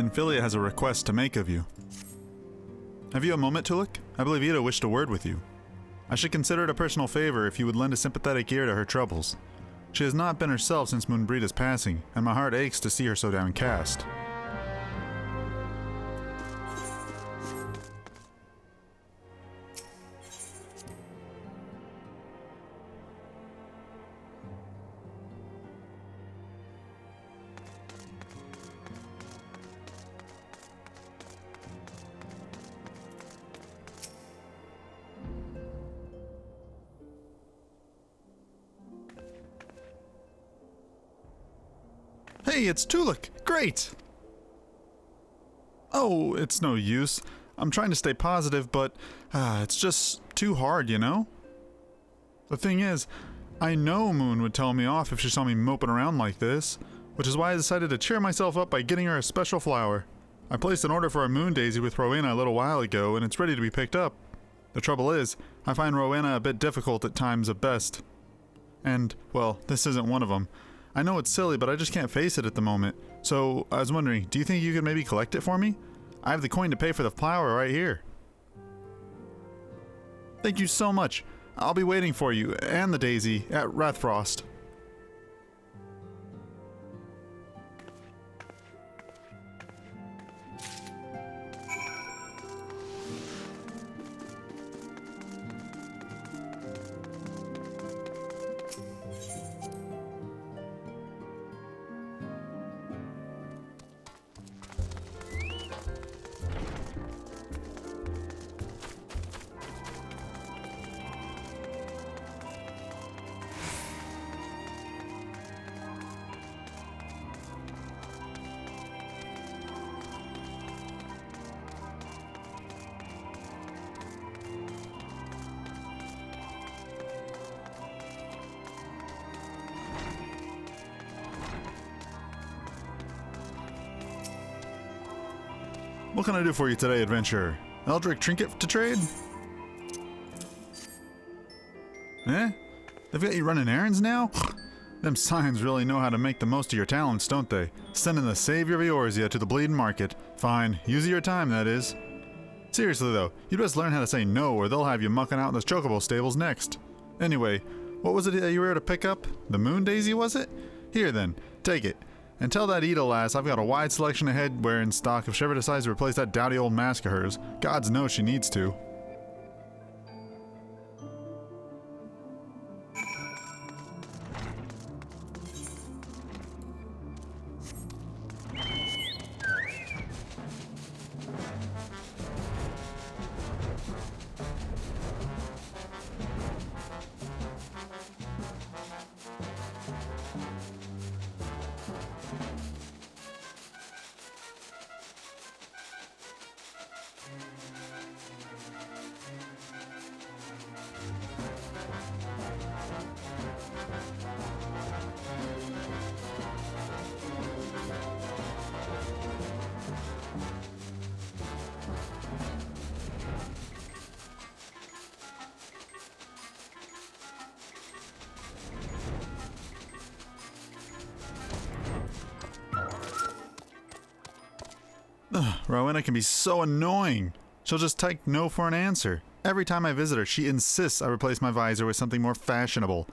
and Philia has a request to make of you. Have you a moment, Tolucc? I believe Ida wished a word with you. I should consider it a personal favor if you would lend a sympathetic ear to her troubles. She has not been herself since Moonbreeda's passing, and my heart aches to see her so downcast. Hey, it's Tolucc! Great! Oh, it's no use. I'm trying to stay positive, but it's just too hard, you know? The thing is, I know Moon would tell me off if she saw me moping around like this, which is why I decided to cheer myself up by getting her a special flower. I placed an order for a moon daisy with Rowena a little while ago, and it's ready to be picked up. The trouble is, I find Rowena a bit difficult at times at best. And, well, this isn't one of them. I know it's silly, but I just can't face it at the moment. So, I was wondering, do you think you could maybe collect it for me? I have the coin to pay for the flower right here. Thank you so much. I'll be waiting for you, and the daisy, at Rathfrost. What can I do for you today, adventurer? Eldritch trinket to trade? Eh? They've got you running errands now? Them signs really know how to make the most of your talents, don't they? Sending the savior of Eorzea to the bleeding market. Fine, use your time, that is. Seriously though, you'd best learn how to say no or they'll have you mucking out in the chocobo stables next. Anyway, what was it that you were to pick up? The moon daisy, was it? Here then, take it. And tell that Ida lass I've got a wide selection of headwear in stock if she ever decides to replace that dowdy old mask of hers. Gods knows she needs to. Rowena can be so annoying. She'll just take no for an answer. Every time I visit her, she insists I replace my visor with something more fashionable.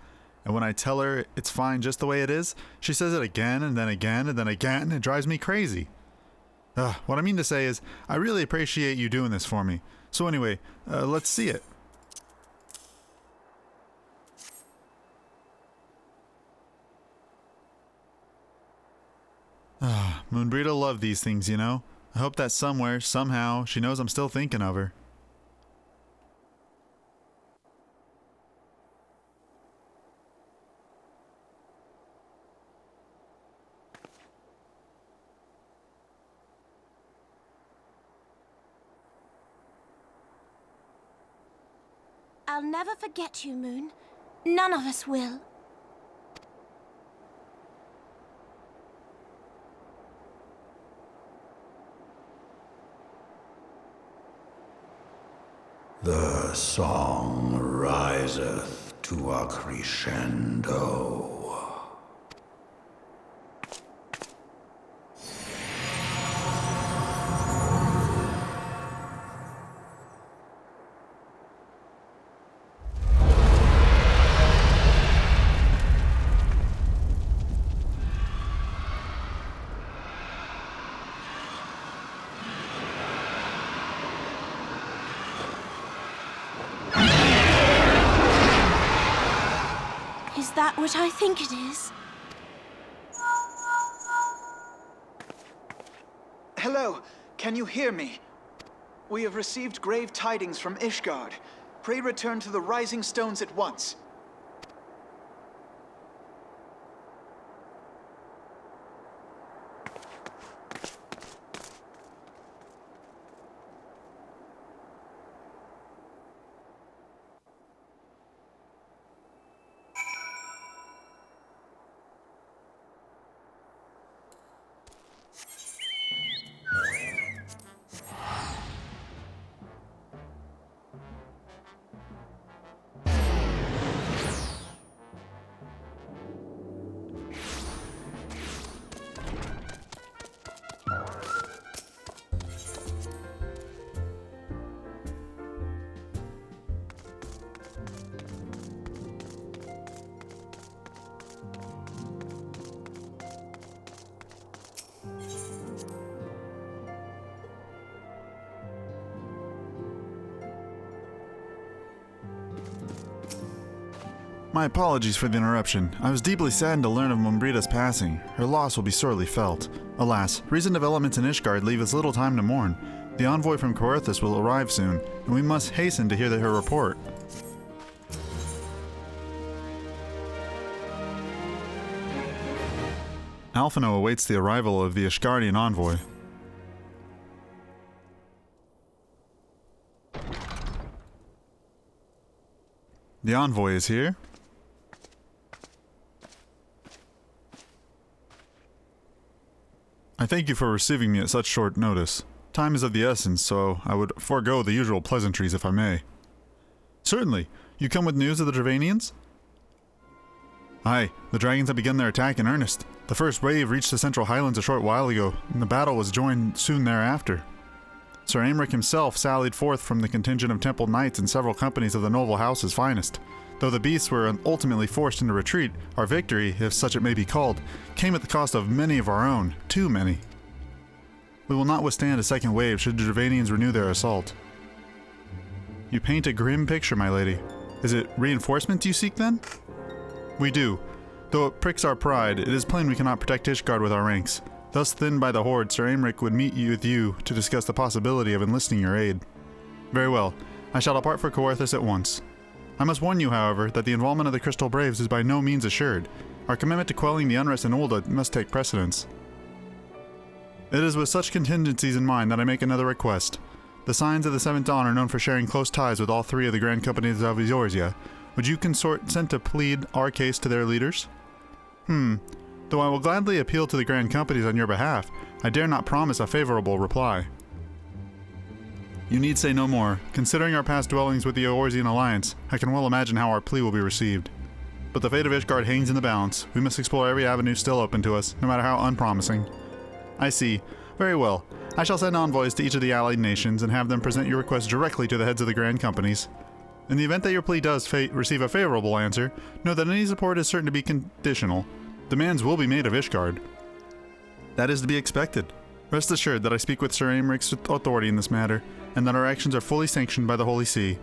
And when I tell her it's fine just the way it is, she says it again and then again and then again. It drives me crazy. What I mean to say is, I really appreciate you doing this for me. So anyway, let's see it. Moonbreeda loved these things, you know. I hope that somewhere, somehow, she knows I'm still thinking of her. I'll never forget you, Moon. None of us will. The song riseth to a crescendo. that what I think it is? Hello, can you hear me? We have received grave tidings from Ishgard. Pray return to the Rising Stones at once. My apologies for the interruption. I was deeply saddened to learn of Mumbrida's passing. Her loss will be sorely felt. Alas, recent developments in Ishgard leave us little time to mourn. The envoy from Coerthas will arrive soon, and we must hasten to hear her report. Alphino awaits the arrival of the Ishgardian envoy. The envoy is here. I thank you for receiving me at such short notice. Time is of the essence, so I would forego the usual pleasantries if I may. Certainly. You come with news of the Dravanians? Aye, the dragons have begun their attack in earnest. The first wave reached the Central Highlands a short while ago, and the battle was joined soon thereafter. Sir Aymeric himself sallied forth from the contingent of temple knights and several companies of the noble house's finest. Though the beasts were ultimately forced into retreat, our victory, if such it may be called, came at the cost of many of our own, too many. We will not withstand a second wave should the Dravanians renew their assault. You paint a grim picture, my lady. Is it reinforcements you seek, then? We do. Though it pricks our pride, it is plain we cannot protect Ishgard with our ranks. Thus thinned by the horde, Sir Aymeric would meet you with you to discuss the possibility of enlisting your aid. Very well. I shall depart for Coerthas at once. I must warn you, however, that the involvement of the Crystal Braves is by no means assured. Our commitment to quelling the unrest in Ul'dah must take precedence. It is with such contingencies in mind that I make another request. The Signs of the Seventh Dawn are known for sharing close ties with all three of the grand companies of Eorzea. Would you consent to plead our case to their leaders? Though I will gladly appeal to the grand companies on your behalf, I dare not promise a favorable reply. You need say no more. Considering our past dwellings with the Eorzean alliance, I can well imagine how our plea will be received. But the fate of Ishgard hangs in the balance. We must explore every avenue still open to us, no matter how unpromising. I see. Very well. I shall send envoys to each of the allied nations and have them present your request directly to the heads of the grand companies. In the event that your plea does receive a favorable answer, know that any support is certain to be conditional. Demands will be made of Ishgard. That is to be expected. Rest assured that I speak with Sir Aymeric's authority in this matter, and that our actions are fully sanctioned by the Holy See.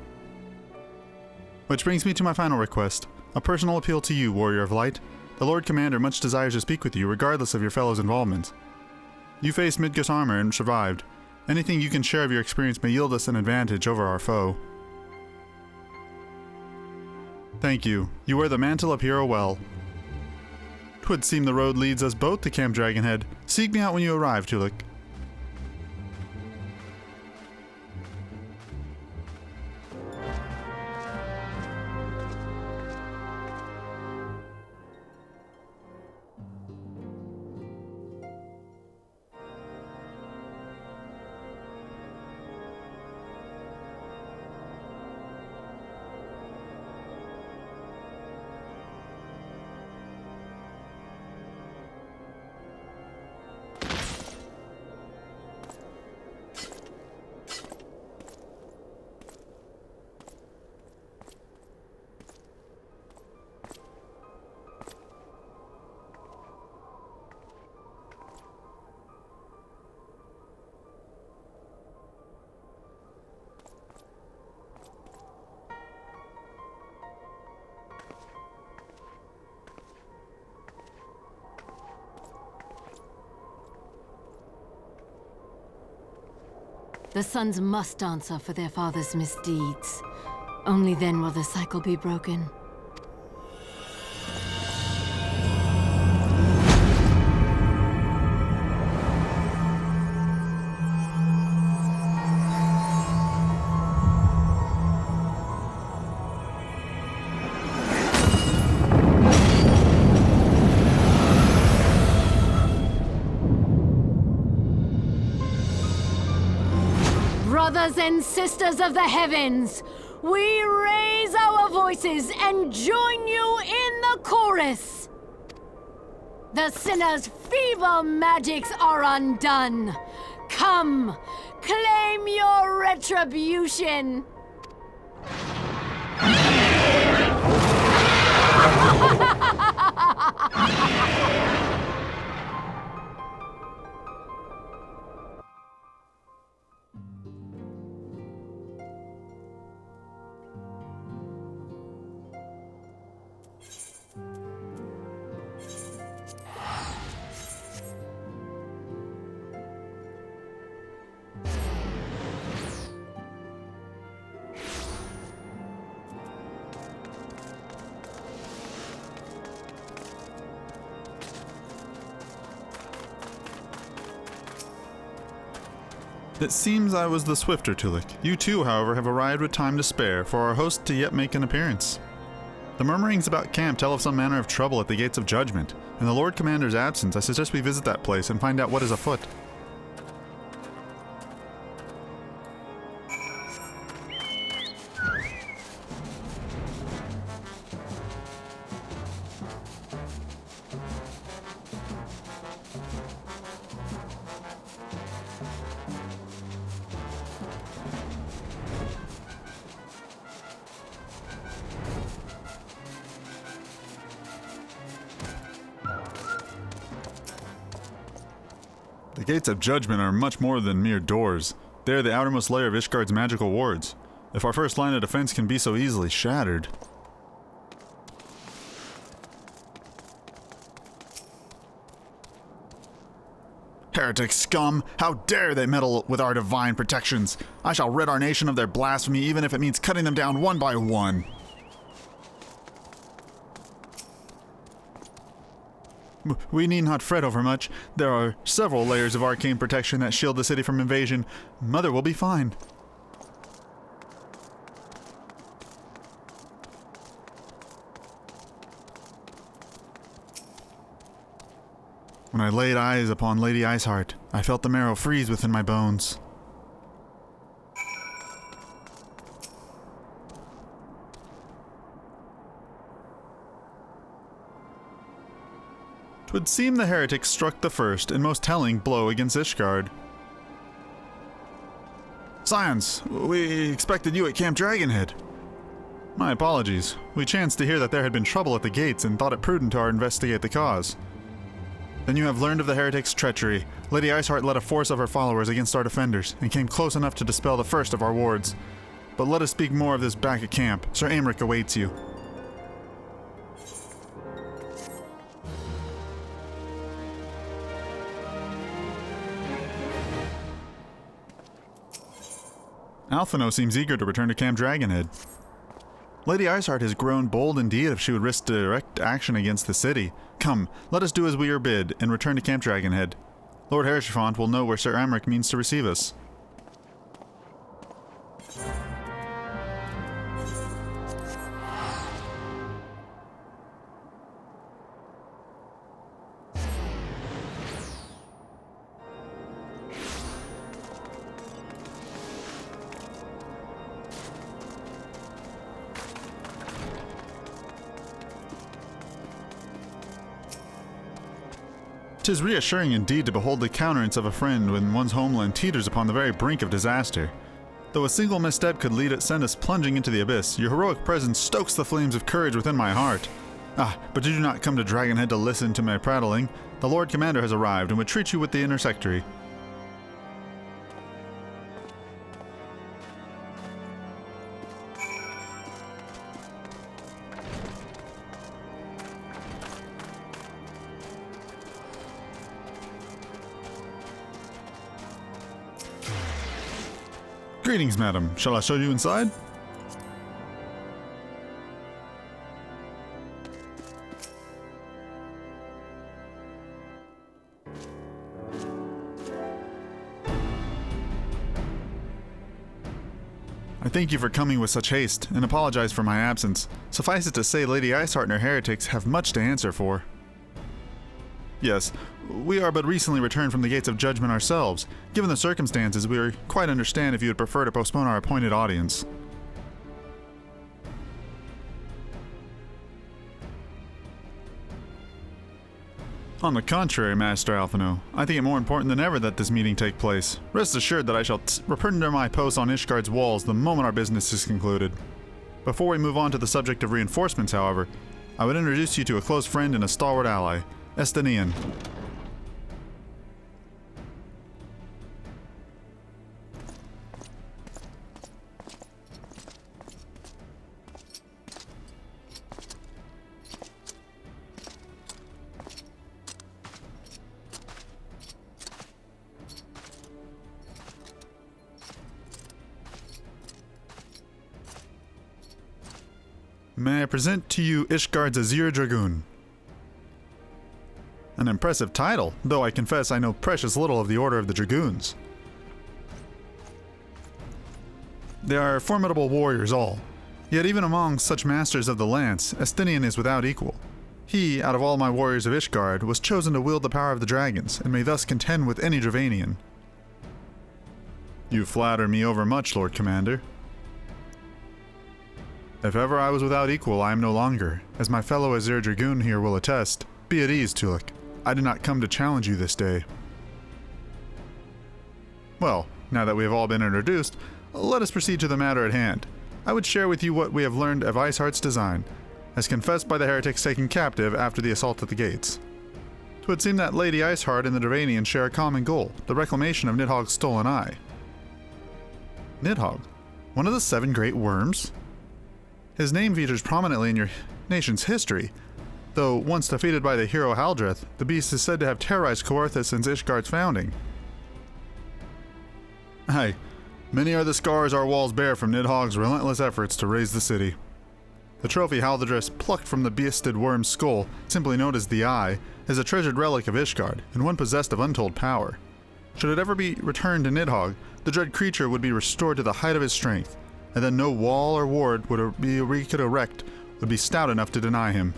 Which brings me to my final request, a personal appeal to you, Warrior of Light. The Lord Commander much desires to speak with you, regardless of your fellows' involvement. You faced Midgard's armor and survived. Anything you can share of your experience may yield us an advantage over our foe. Thank you. You wear the mantle of hero well. 'Twould seem the road leads us both to Camp Dragonhead. Seek me out when you arrive, Tolucc. The sons must answer for their father's misdeeds. Only then will the cycle be broken. Brothers and sisters of the heavens, we raise our voices and join you in the chorus. The sinner's feeble magics are undone. Come, claim your retribution. It seems I was the swifter, Tolucc. You too, however, have arrived with time to spare, for our host to yet make an appearance. The murmurings about camp tell of some manner of trouble at the gates of judgment. In the Lord Commander's absence, I suggest we visit that place and find out what is afoot. The gates of judgment are much more than mere doors. They are the outermost layer of Ishgard's magical wards. If our first line of defense can be so easily shattered... Heretic scum! How dare they meddle with our divine protections! I shall rid our nation of their blasphemy even if it means cutting them down one by one! We need not fret over much. There are several layers of arcane protection that shield the city from invasion. Mother will be fine. When I laid eyes upon Lady Iceheart, I felt the marrow freeze within my bones. 'Twould seem the heretic struck the first and most telling blow against Ishgard. Scions, we expected you at Camp Dragonhead. My apologies. We chanced to hear that there had been trouble at the gates and thought it prudent to investigate the cause. Then you have learned of the heretic's treachery. Lady Iceheart led a force of her followers against our defenders and came close enough to dispel the first of our wards. But let us speak more of this back at camp. Sir Aymeric awaits you. Alphino seems eager to return to Camp Dragonhead. Lady Iceheart has grown bold indeed if she would risk direct action against the city. Come, let us do as we are bid and return to Camp Dragonhead. Lord Herishafont will know where Sir Aymeric means to receive us. "'Tis reassuring indeed to behold the countenance of a friend when one's homeland teeters upon the very brink of disaster. Though a single misstep could send us plunging into the abyss, your heroic presence stokes the flames of courage within my heart. Ah, but you do not come to Dragonhead to listen to my prattling. The Lord Commander has arrived and would treat you with the intersectory." Greetings, madam. Shall I show you inside? I thank you for coming with such haste, and apologize for my absence. Suffice it to say, Lady Iceheart and her heretics have much to answer for. Yes, we are but recently returned from the gates of judgment ourselves. Given the circumstances, we would quite understand if you would prefer to postpone our appointed audience. On the contrary, Master Alphino, I think it more important than ever that this meeting take place. Rest assured that I shall return to my post on Ishgard's walls the moment our business is concluded. Before we move on to the subject of reinforcements, however, I would introduce you to a close friend and a stalwart ally, Estinian. May I present to you Ishgard's Azir Dragoon? An impressive title, though I confess I know precious little of the Order of the Dragoons. They are formidable warriors all, yet even among such masters of the lance, Estinian is without equal. He, out of all my warriors of Ishgard, was chosen to wield the power of the dragons, and may thus contend with any Dravanian. You flatter me overmuch, Lord Commander. If ever I was without equal, I am no longer. As my fellow Azir Dragoon here will attest, be at ease, Tolucc. I did not come to challenge you this day. Well, now that we have all been introduced, let us proceed to the matter at hand. I would share with you what we have learned of Iceheart's design, as confessed by the heretics taken captive after the assault at the gates. 'Twould seem that Lady Iceheart and the Dravanian share a common goal, the reclamation of Nidhogg's stolen eye. Nidhogg? One of the 7 great worms? His name features prominently in your nation's history, though once defeated by the hero Haldreth, the beast is said to have terrorized Kaortha since Ishgard's founding. Aye, many are the scars our walls bear from Nidhogg's relentless efforts to raise the city. The trophy Haldreth plucked from the beasted worm's skull, simply known as the Eye, is a treasured relic of Ishgard, and one possessed of untold power. Should it ever be returned to Nidhogg, the dread creature would be restored to the height of his strength, and then no wall or ward we could erect would be stout enough to deny him.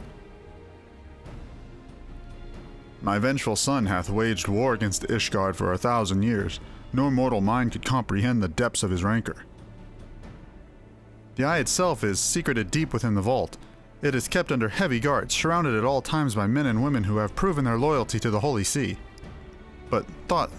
My vengeful son hath waged war against Ishgard for 1,000 years. No mortal mind could comprehend the depths of his rancor. The eye itself is secreted deep within the vault. It is kept under heavy guards, surrounded at all times by men and women who have proven their loyalty to the Holy See. But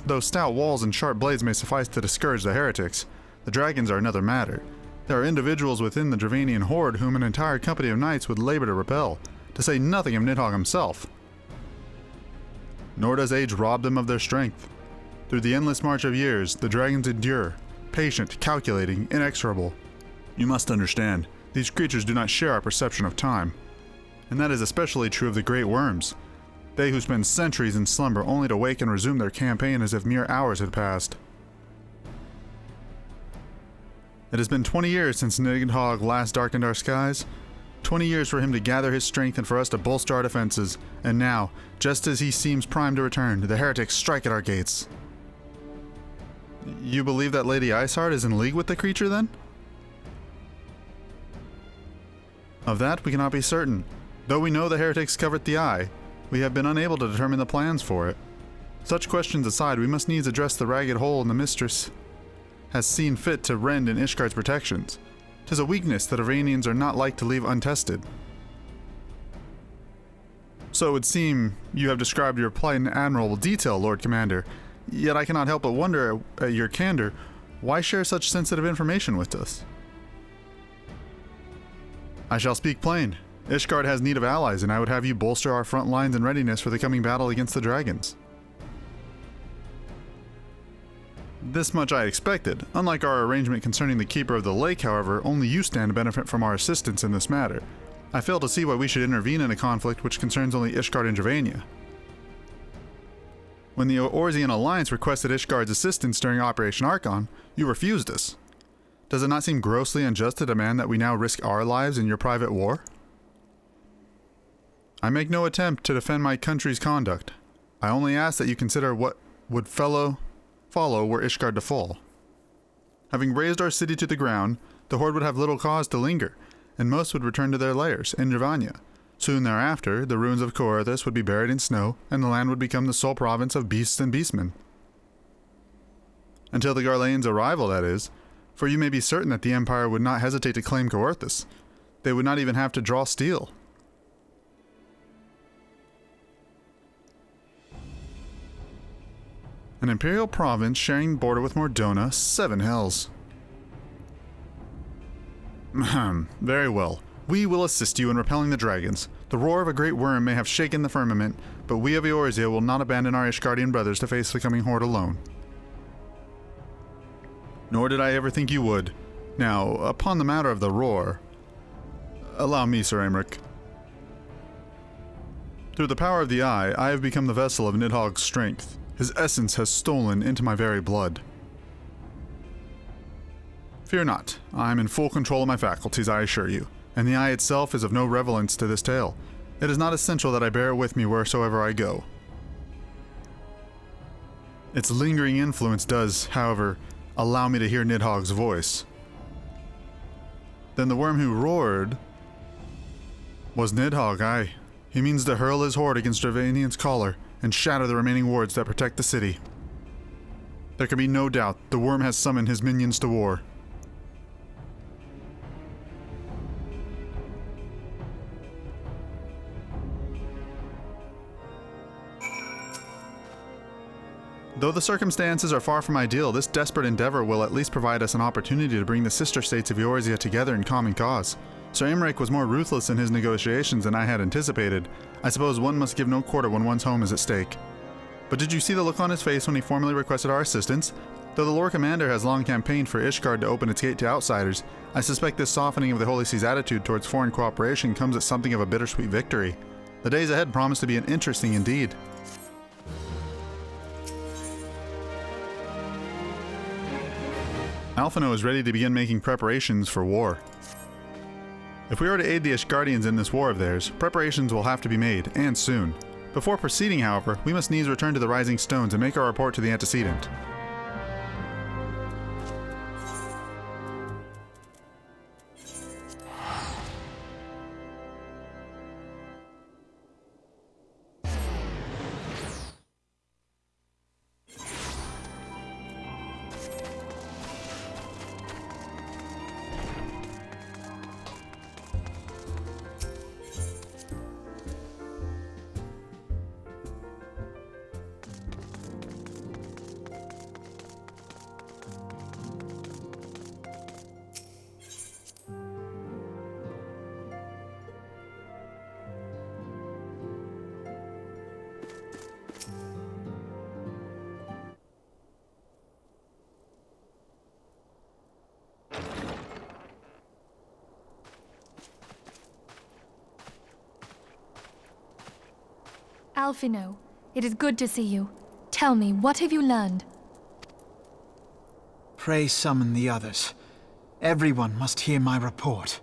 though stout walls and sharp blades may suffice to discourage the heretics, the dragons are another matter. There are individuals within the Dravanian horde whom an entire company of knights would labor to repel, to say nothing of Nidhogg himself. Nor does age rob them of their strength. Through the endless march of years, the dragons endure, patient, calculating, inexorable. You must understand, these creatures do not share our perception of time. And that is especially true of the great worms. They who spend centuries in slumber only to wake and resume their campaign as if mere hours had passed. It has been 20 years since Nidhogg last darkened our skies. 20 years for him to gather his strength and for us to bolster our defenses. And now, just as he seems primed to return, the heretics strike at our gates. You believe that Lady Iceheart is in league with the creature, then? Of that we cannot be certain. Though we know the heretics covet the eye, we have been unable to determine the plans for it. Such questions aside, we must needs address the ragged hole in the mistress has seen fit to rend in Ishgard's protections. 'Tis a weakness that Iranians are not like to leave untested. So it would seem you have described your plight in admirable detail, Lord Commander, yet I cannot help but wonder at your candor. Why share such sensitive information with us? I shall speak plain. Ishgard has need of allies, and I would have you bolster our front lines in readiness for the coming battle against the dragons. This much I expected. Unlike our arrangement concerning the Keeper of the Lake, however, only you stand to benefit from our assistance in this matter. I fail to see why we should intervene in a conflict which concerns only Ishgard and Dravania. When the Orzian Alliance requested Ishgard's assistance during Operation Archon, you refused us. Does it not seem grossly unjust to demand that we now risk our lives in your private war? I make no attempt to defend my country's conduct. I only ask that you consider what would follow were Ishgard to fall. Having razed our city to the ground, the Horde would have little cause to linger, and most would return to their lairs in Dravania. Soon thereafter, the ruins of Coerthus would be buried in snow, and the land would become the sole province of beasts and beastmen. Until the Garleans' arrival, that is, for you may be certain that the Empire would not hesitate to claim Coerthus. They would not even have to draw steel. An imperial province sharing the border with Mordona, 7 hells. Very well. We will assist you in repelling the dragons. The roar of a great worm may have shaken the firmament, but we of Eorzea will not abandon our Ishgardian brothers to face the coming horde alone. Nor did I ever think you would. Now, upon the matter of the roar, allow me, Sir Aymeric. Through the power of the Eye, I have become the vessel of Nidhogg's strength. His essence has stolen into my very blood. Fear not, I am in full control of my faculties, I assure you, and the Eye itself is of no relevance to this tale. It is not essential that I bear it with me wheresoever I go. Its lingering influence does, however, allow me to hear Nidhogg's voice. Then the worm who roared was Nidhogg, aye. He means to hurl his horde against Dravanian's collar and shatter the remaining wards that protect the city. There can be no doubt the worm has summoned his minions to war. Though the circumstances are far from ideal, this desperate endeavor will at least provide us an opportunity to bring the sister states of Eorzea together in common cause. Sir Aymeric was more ruthless in his negotiations than I had anticipated. I suppose one must give no quarter when one's home is at stake. But did you see the look on his face when he formally requested our assistance? Though the Lord Commander has long campaigned for Ishgard to open its gate to outsiders, I suspect this softening of the Holy See's attitude towards foreign cooperation comes at something of a bittersweet victory. The days ahead promise to be interesting indeed. Alphino is ready to begin making preparations for war. If we are to aid the Ishgardians in this war of theirs, preparations will have to be made, and soon. Before proceeding, however, we must needs return to the Rising Stones and make our report to the antecedent. Alphino, it is good to see you. Tell me, what have you learned? Pray summon the others. Everyone must hear my report.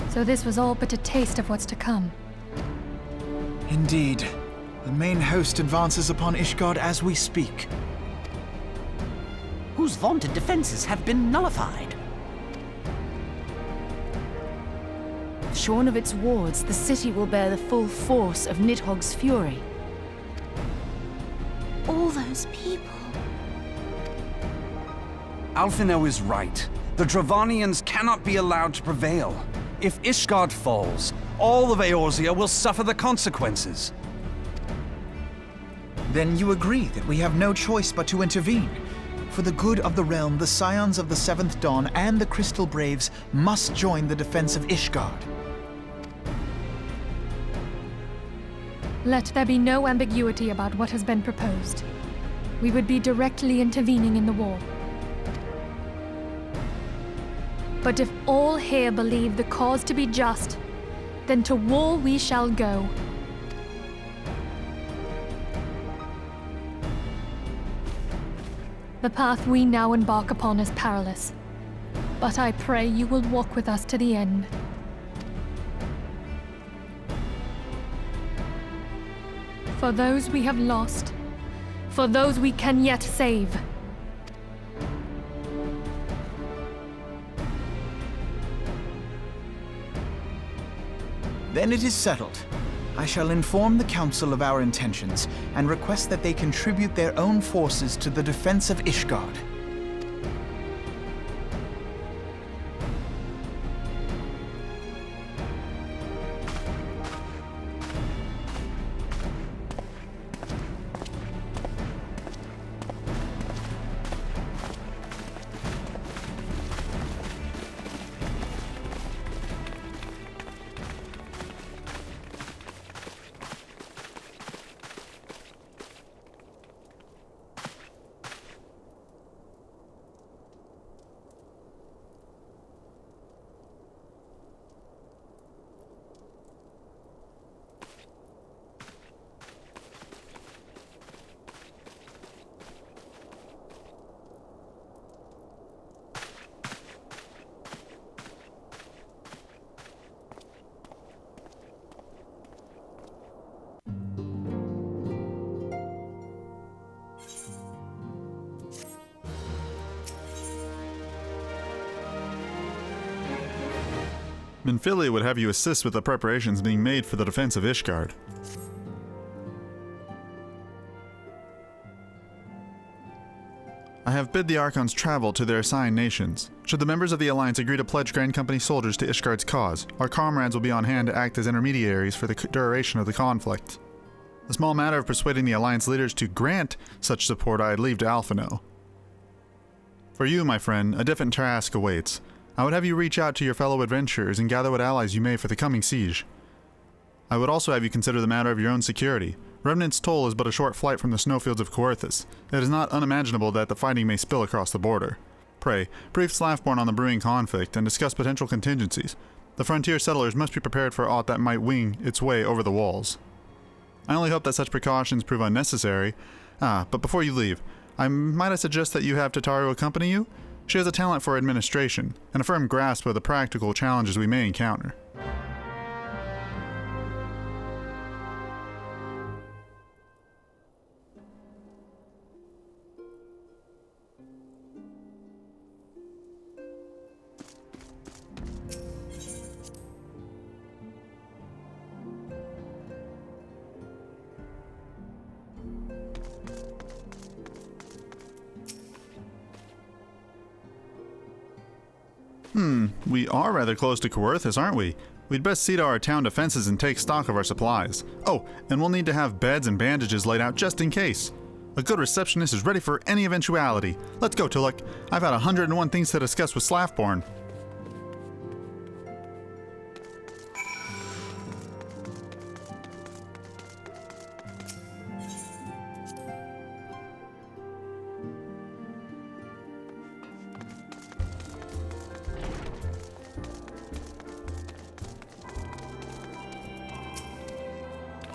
So this was all but a taste of what's to come. Indeed. The main host advances upon Ishgard as we speak. Whose vaunted defenses have been nullified. Shorn of its wards, the city will bear the full force of Nidhogg's fury. All those people. Alphino is right. The Dravanians cannot be allowed to prevail. If Ishgard falls, all of Eorzea will suffer the consequences. Then you agree that we have no choice but to intervene. For the good of the realm, the Scions of the Seventh Dawn and the Crystal Braves must join the defense of Ishgard. Let there be no ambiguity about what has been proposed. We would be directly intervening in the war. But if all here believe the cause to be just, then to war we shall go. The path we now embark upon is perilous, but I pray you will walk with us to the end. For those we have lost, for those we can yet save. Then it is settled. I shall inform the Council of our intentions and request that they contribute their own forces to the defense of Ishgard. Minfilia would have you assist with the preparations being made for the defense of Ishgard. I have bid the Archons travel to their assigned nations. Should the members of the Alliance agree to pledge Grand Company soldiers to Ishgard's cause, our comrades will be on hand to act as intermediaries for the duration of the conflict. The small matter of persuading the Alliance leaders to grant such support I'd leave to Alphino. For you, my friend, a different task awaits. I would have you reach out to your fellow adventurers and gather what allies you may for the coming siege. I would also have you consider the matter of your own security. Remnant's Toll is but a short flight from the snowfields of Coerthas. It is not unimaginable that the fighting may spill across the border. Pray, brief Slaffborn on the brewing conflict and discuss potential contingencies. The frontier settlers must be prepared for aught that might wing its way over the walls. I only hope that such precautions prove unnecessary. But before you leave, might I suggest that you have Tataru accompany you? She has a talent for administration, and a firm grasp of the practical challenges we may encounter. We are rather close to Coerthas, aren't we? We'd best see to our town defenses and take stock of our supplies. Oh, and we'll need to have beds and bandages laid out just in case. A good receptionist is ready for any eventuality. Let's go, Tolucc. I've had 101 things to discuss with Slaffborn.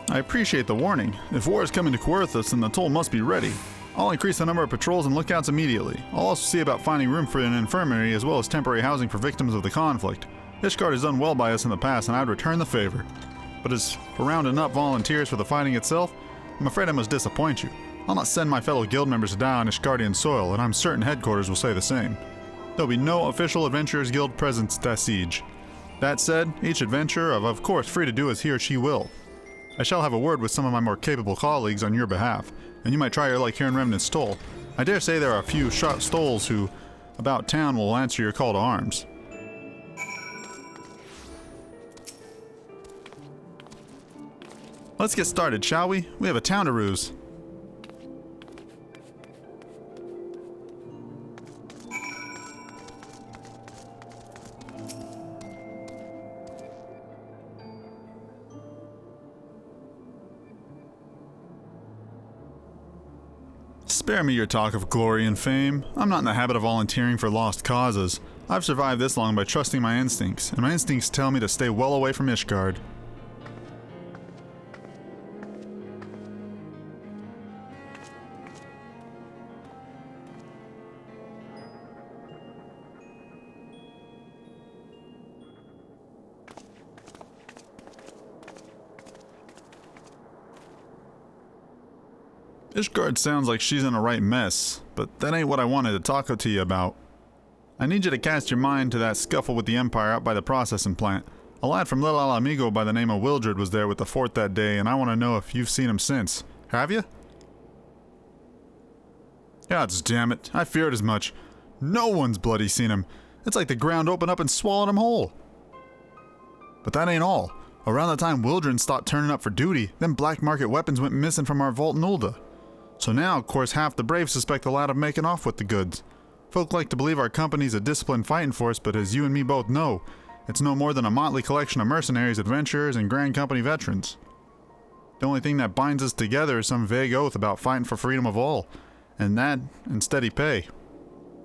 I appreciate the warning. If war is coming to Coerthas, then the toll must be ready. I'll increase the number of patrols and lookouts immediately. I'll also see about finding room for an infirmary as well as temporary housing for victims of the conflict. Ishgard has done well by us in the past, and I'd return the favor. But as for rounding up volunteers for the fighting itself, I'm afraid I must disappoint you. I'll not send my fellow guild members to die on Ishgardian soil, and I'm certain headquarters will say the same. There'll be no official Adventurers Guild presence at siege. That said, each adventurer is of course free to do as he or she will. I shall have a word with some of my more capable colleagues on your behalf, and you might try your luck here in Remnant's Toll. I dare say there are a few stolls who, about town, will answer your call to arms. Let's get started, shall we? We have a town to ruse. Spare me your talk of glory and fame. I'm not in the habit of volunteering for lost causes. I've survived this long by trusting my instincts, and my instincts tell me to stay well away from Ishgard. Ishgard sounds like she's in a right mess, but that ain't what I wanted to talk to you about. I need you to cast your mind to that scuffle with the Empire out by the processing plant. A lad from Little Alamigo by the name of Wildred was there with the fort that day, and I want to know if you've seen him since. Have you? Gods damn it, I feared as much. No one's bloody seen him. It's like the ground opened up and swallowed him whole. But that ain't all. Around the time Wildred stopped turning up for duty, them black market weapons went missing from our vault in Ulda. So now, of course, half the brave suspect the lad of making off with the goods. Folk like to believe our company's a disciplined fighting force, but as you and me both know, it's no more than a motley collection of mercenaries, adventurers, and Grand Company veterans. The only thing that binds us together is some vague oath about fighting for freedom of all, and that and steady pay.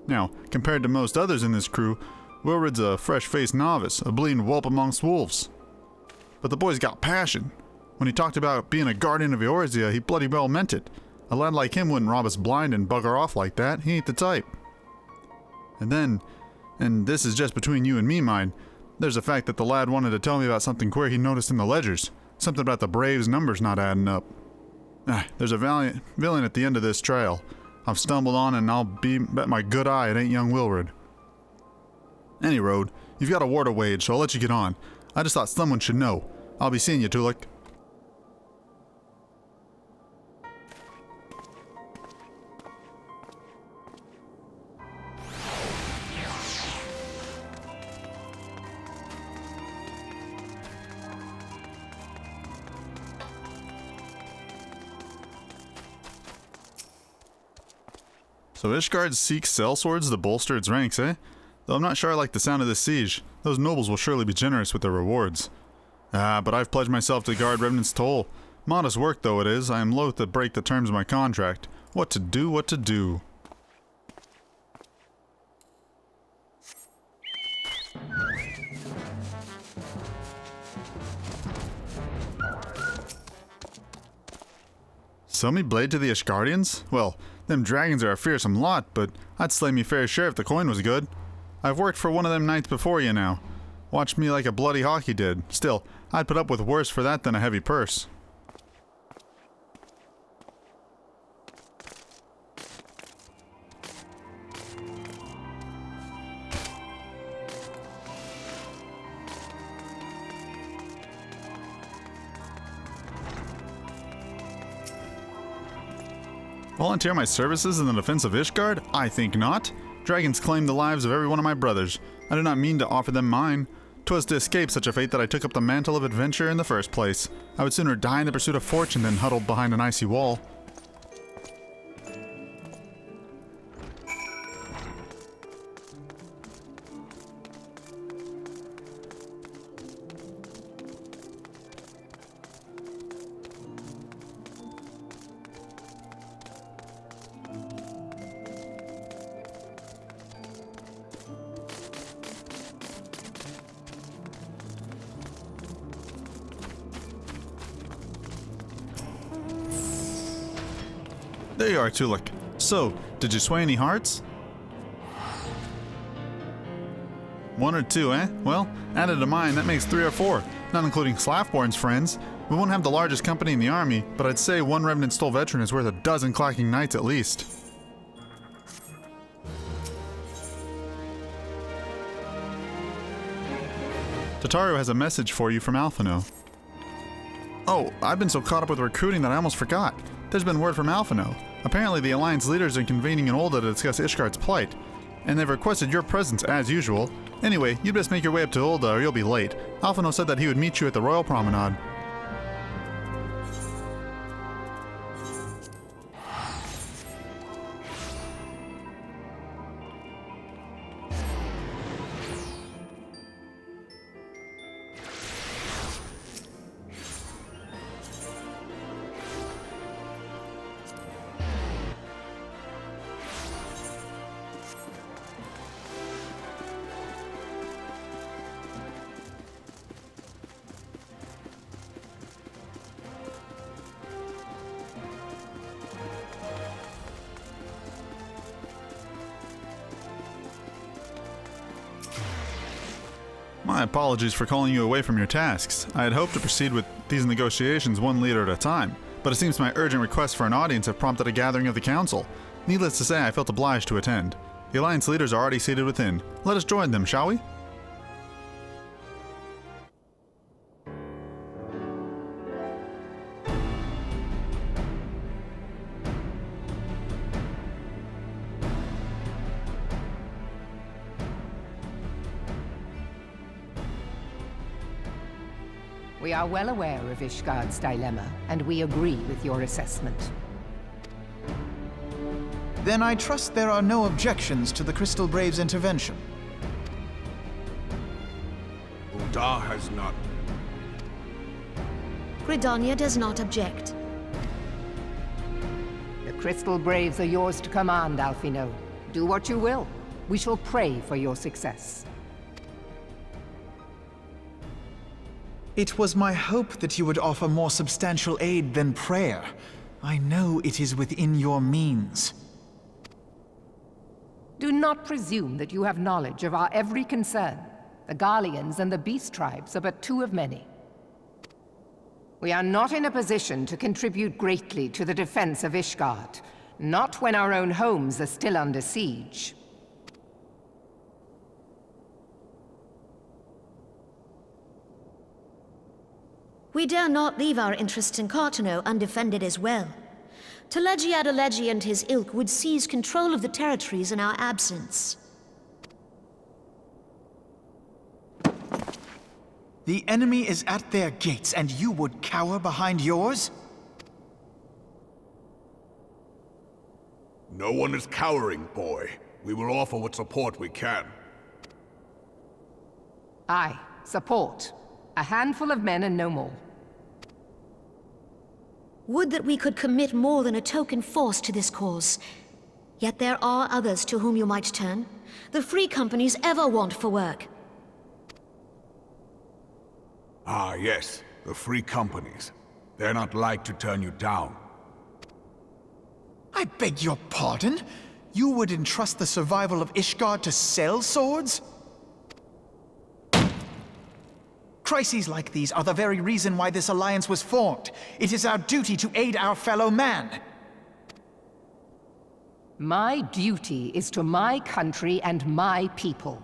Now, compared to most others in this crew, Wilred's a fresh-faced novice, a bleeding whelp amongst wolves. But the boy's got passion. When he talked about being a guardian of Eorzea, he bloody well meant it. A lad like him wouldn't rob us blind and bugger off like that. He ain't the type. And then, and this is just between you and me, mind, there's the fact that the lad wanted to tell me about something queer he noticed in the ledgers. Something about the Braves' numbers not adding up. There's a villain at the end of this trail. I've stumbled on and I'll bet my good eye it ain't young Wilred. Any road, you've got a war to wage, so I'll let you get on. I just thought someone should know. I'll be seeing you, Tolucc. So Ishgard seeks sellswords to bolster its ranks, eh? Though I'm not sure I like the sound of this siege. Those nobles will surely be generous with their rewards. But I've pledged myself to guard Remnant's toll. Modest work though it is, I am loath to break the terms of my contract. What to do, what to do. Sell me blade to the Ishgardians? Well, them dragons are a fearsome lot, but I'd slay me fair share if the coin was good. I've worked for one of them knights before you now. Watched me like a bloody hockey did. Still, I'd put up with worse for that than a heavy purse. Volunteer my services in the defense of Ishgard? I think not. Dragons claim the lives of every one of my brothers. I do not mean to offer them mine. 'Twas to escape such a fate that I took up the mantle of adventure in the first place. I would sooner die in the pursuit of fortune than huddled behind an icy wall. There you are, Tolucc. So, did you sway any hearts? One or two, eh? Well, added to mine, that makes 3 or 4, not including Slafborn's friends. We won't have the largest company in the army, but I'd say one Remnant Stole veteran is worth a dozen clacking knights at least. Tataru has a message for you from Alphino. Oh, I've been so caught up with recruiting that I almost forgot. There's been word from Alphino. Apparently the Alliance leaders are convening in Ulda to discuss Ishgard's plight, and they've requested your presence as usual. Anyway, you'd best make your way up to Ulda or you'll be late. Alphino said that he would meet you at the Royal Promenade. My apologies for calling you away from your tasks. I had hoped to proceed with these negotiations one leader at a time, but it seems my urgent requests for an audience have prompted a gathering of the council. Needless to say, I felt obliged to attend. The Alliance leaders are already seated within. Let us join them, shall we? We are well aware of Ishgard's dilemma, and we agree with your assessment. Then I trust there are no objections to the Crystal Brave's intervention. Ul'dah has none. Gridania does not object. The Crystal Braves are yours to command, Alphino. Do what you will. We shall pray for your success. It was my hope that you would offer more substantial aid than prayer. I know it is within your means. Do not presume that you have knowledge of our every concern. The Garleans and the Beast Tribes are but two of many. We are not in a position to contribute greatly to the defense of Ishgard, not when our own homes are still under siege. We dare not leave our interests in Cartano undefended as well. Tolucc Adeleji and his ilk would seize control of the territories in our absence. The enemy is at their gates, and you would cower behind yours? No one is cowering, boy. We will offer what support we can. Aye, support. A handful of men and no more. Would that we could commit more than a token force to this cause. Yet there are others to whom you might turn. The free companies ever want for work. Ah, yes. The free companies. They're not like to turn you down. I beg your pardon? You would entrust the survival of Ishgard to sell swords? Crises like these are the very reason why this alliance was formed. It is our duty to aid our fellow man. My duty is to my country and my people.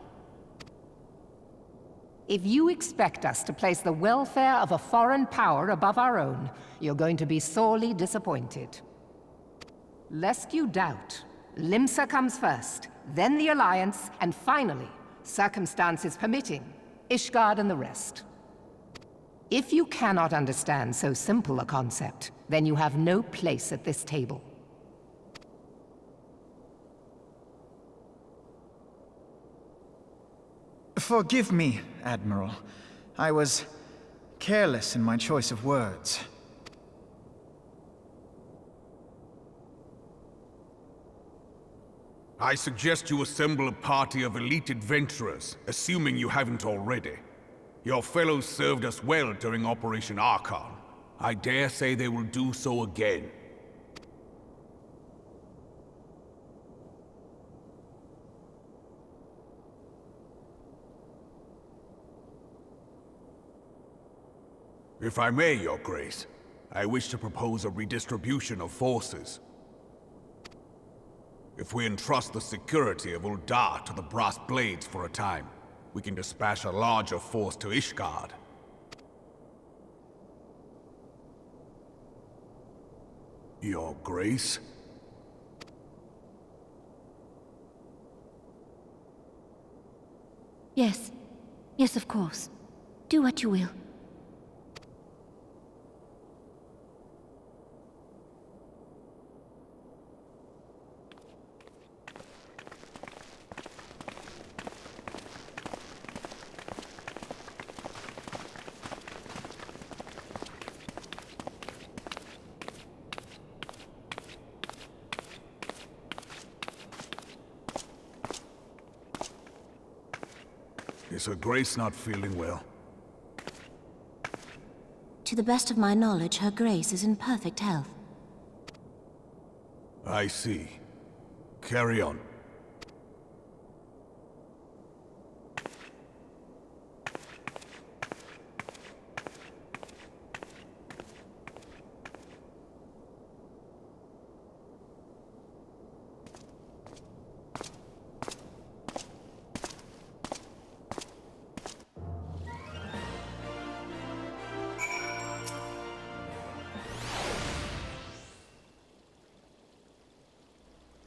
If you expect us to place the welfare of a foreign power above our own, you're going to be sorely disappointed. Lest you doubt, Limsa comes first, then the Alliance, and finally, circumstances permitting, Ishgard and the rest. If you cannot understand so simple a concept, then you have no place at this table. Forgive me, Admiral. I was careless in my choice of words. I suggest you assemble a party of elite adventurers, assuming you haven't already. Your fellows served us well during Operation Archon. I dare say they will do so again. If I may, Your Grace, I wish to propose a redistribution of forces. If we entrust the security of Ul'dah to the Brass Blades for a time, we can dispatch a larger force to Ishgard. Your Grace? Yes. Yes, of course. Do what you will. Is Her Grace not feeling well? To the best of my knowledge, Her Grace is in perfect health. I see. Carry on.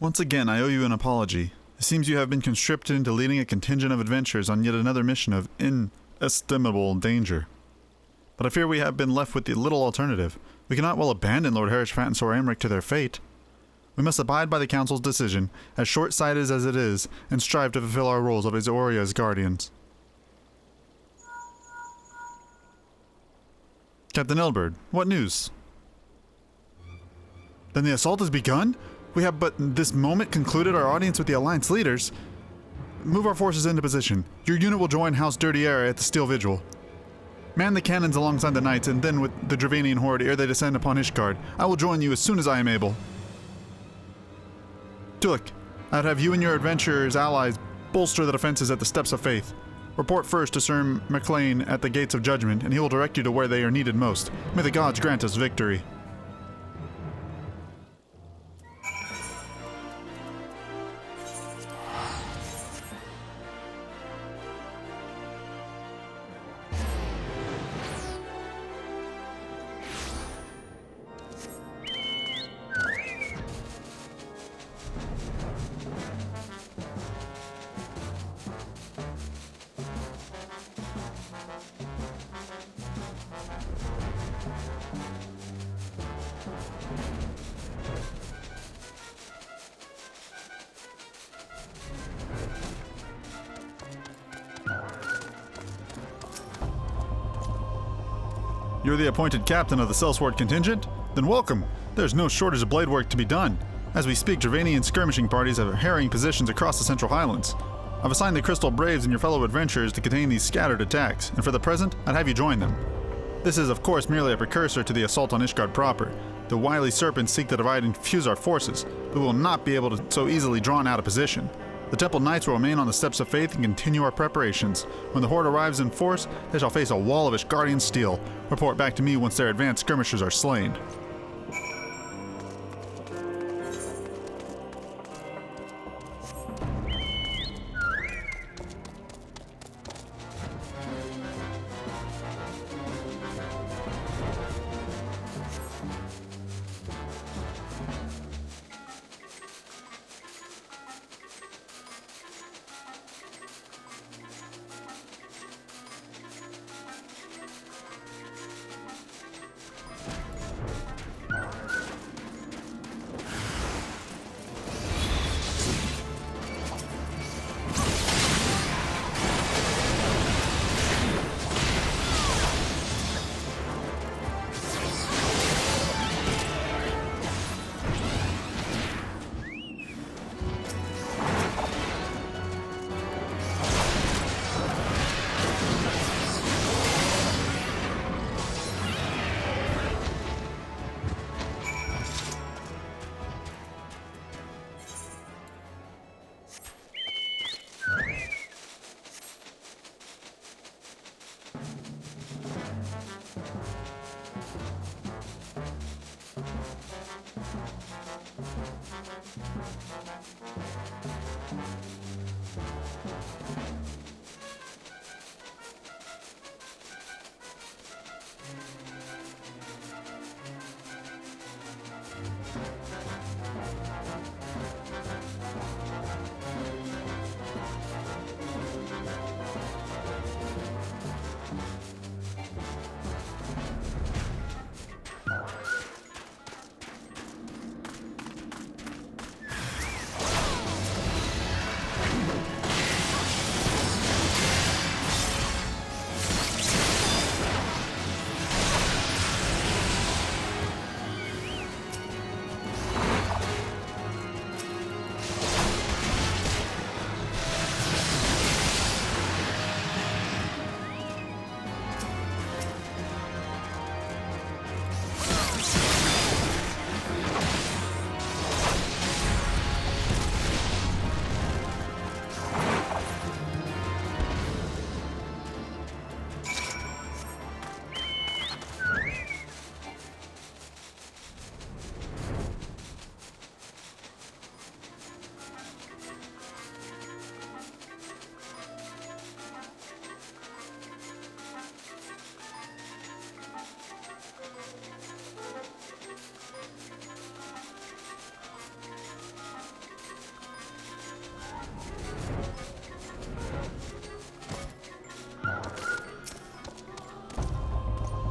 Once again, I owe you an apology. It seems you have been conscripted into leading a contingent of adventurers on yet another mission of inestimable danger. But I fear we have been left with the little alternative. We cannot well abandon Lord Herishfat and Sor Amric to their fate. We must abide by the Council's decision, as short-sighted as it is, and strive to fulfill our roles of Eoria's guardians. Captain Elbert, what news? Then the assault has begun? We have but this moment concluded our audience with the Alliance leaders. Move our forces into position. Your unit will join House Dirtiera at the Steel Vigil. Man the cannons alongside the knights, and then with the Dravanian horde ere they descend upon Ishgard. I will join you as soon as I am able. Tolucc, I'd have you and your adventurers' allies bolster the defenses at the Steps of Faith. Report first to Sir MacLean at the Gates of Judgment, and he will direct you to where they are needed most. May the gods grant us victory. You're the appointed captain of the Sellsword contingent? Then welcome. There's no shortage of blade work to be done. As we speak, Dravanian skirmishing parties are harrying positions across the Central Highlands. I've assigned the Crystal Braves and your fellow adventurers to contain these scattered attacks, and for the present, I'd have you join them. This is, of course, merely a precursor to the assault on Ishgard proper. The wily serpents seek to divide and confuse our forces, but we will not be able to so easily drawn out of position. The Temple Knights will remain on the Steps of Faith and continue our preparations. When the Horde arrives in force, they shall face a wall of Ishgardian steel. Report back to me once their advanced skirmishers are slain.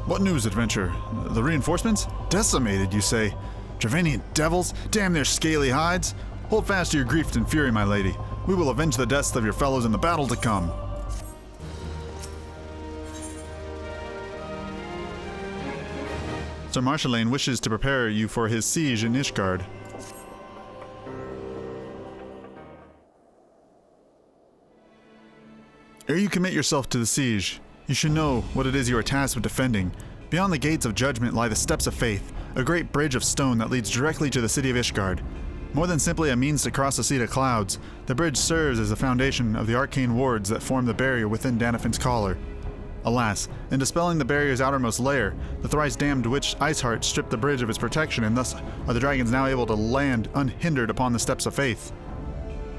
What news, adventure? The reinforcements? Decimated, you say? Dravanian devils? Damn their scaly hides! Hold fast to your grief and fury, my lady. We will avenge the deaths of your fellows in the battle to come. Sir Marchelain wishes to prepare you for his siege in Ishgard. Ere you commit yourself to the siege, you should know what it is you are tasked with defending. Beyond the gates of judgment lie the steps of faith, a great bridge of stone that leads directly to the city of Ishgard. More than simply a means to cross the Sea of Clouds, the bridge serves as the foundation of the arcane wards that form the barrier within Danafin's collar. Alas, in dispelling the barrier's outermost layer, the thrice-damned witch Iceheart stripped the bridge of its protection, and thus are the dragons now able to land unhindered upon the steps of faith.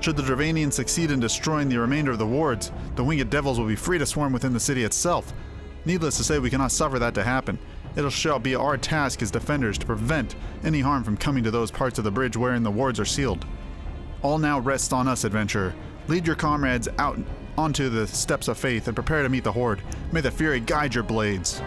Should the Dravanians succeed in destroying the remainder of the wards, the winged devils will be free to swarm within the city itself. Needless to say, we cannot suffer that to happen. It shall be our task as defenders to prevent any harm from coming to those parts of the bridge wherein the wards are sealed. All now rests on us, adventurer. Lead your comrades out onto the steps of faith and prepare to meet the horde. May the fury guide your blades.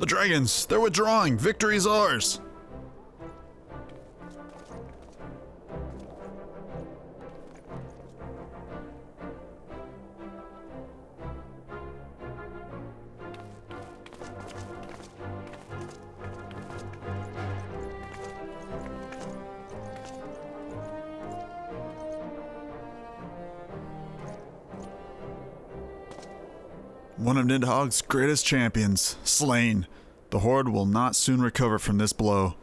The dragons! They're withdrawing! Victory's ours! One of Nidhogg's greatest champions, slain. The Horde will not soon recover from this blow.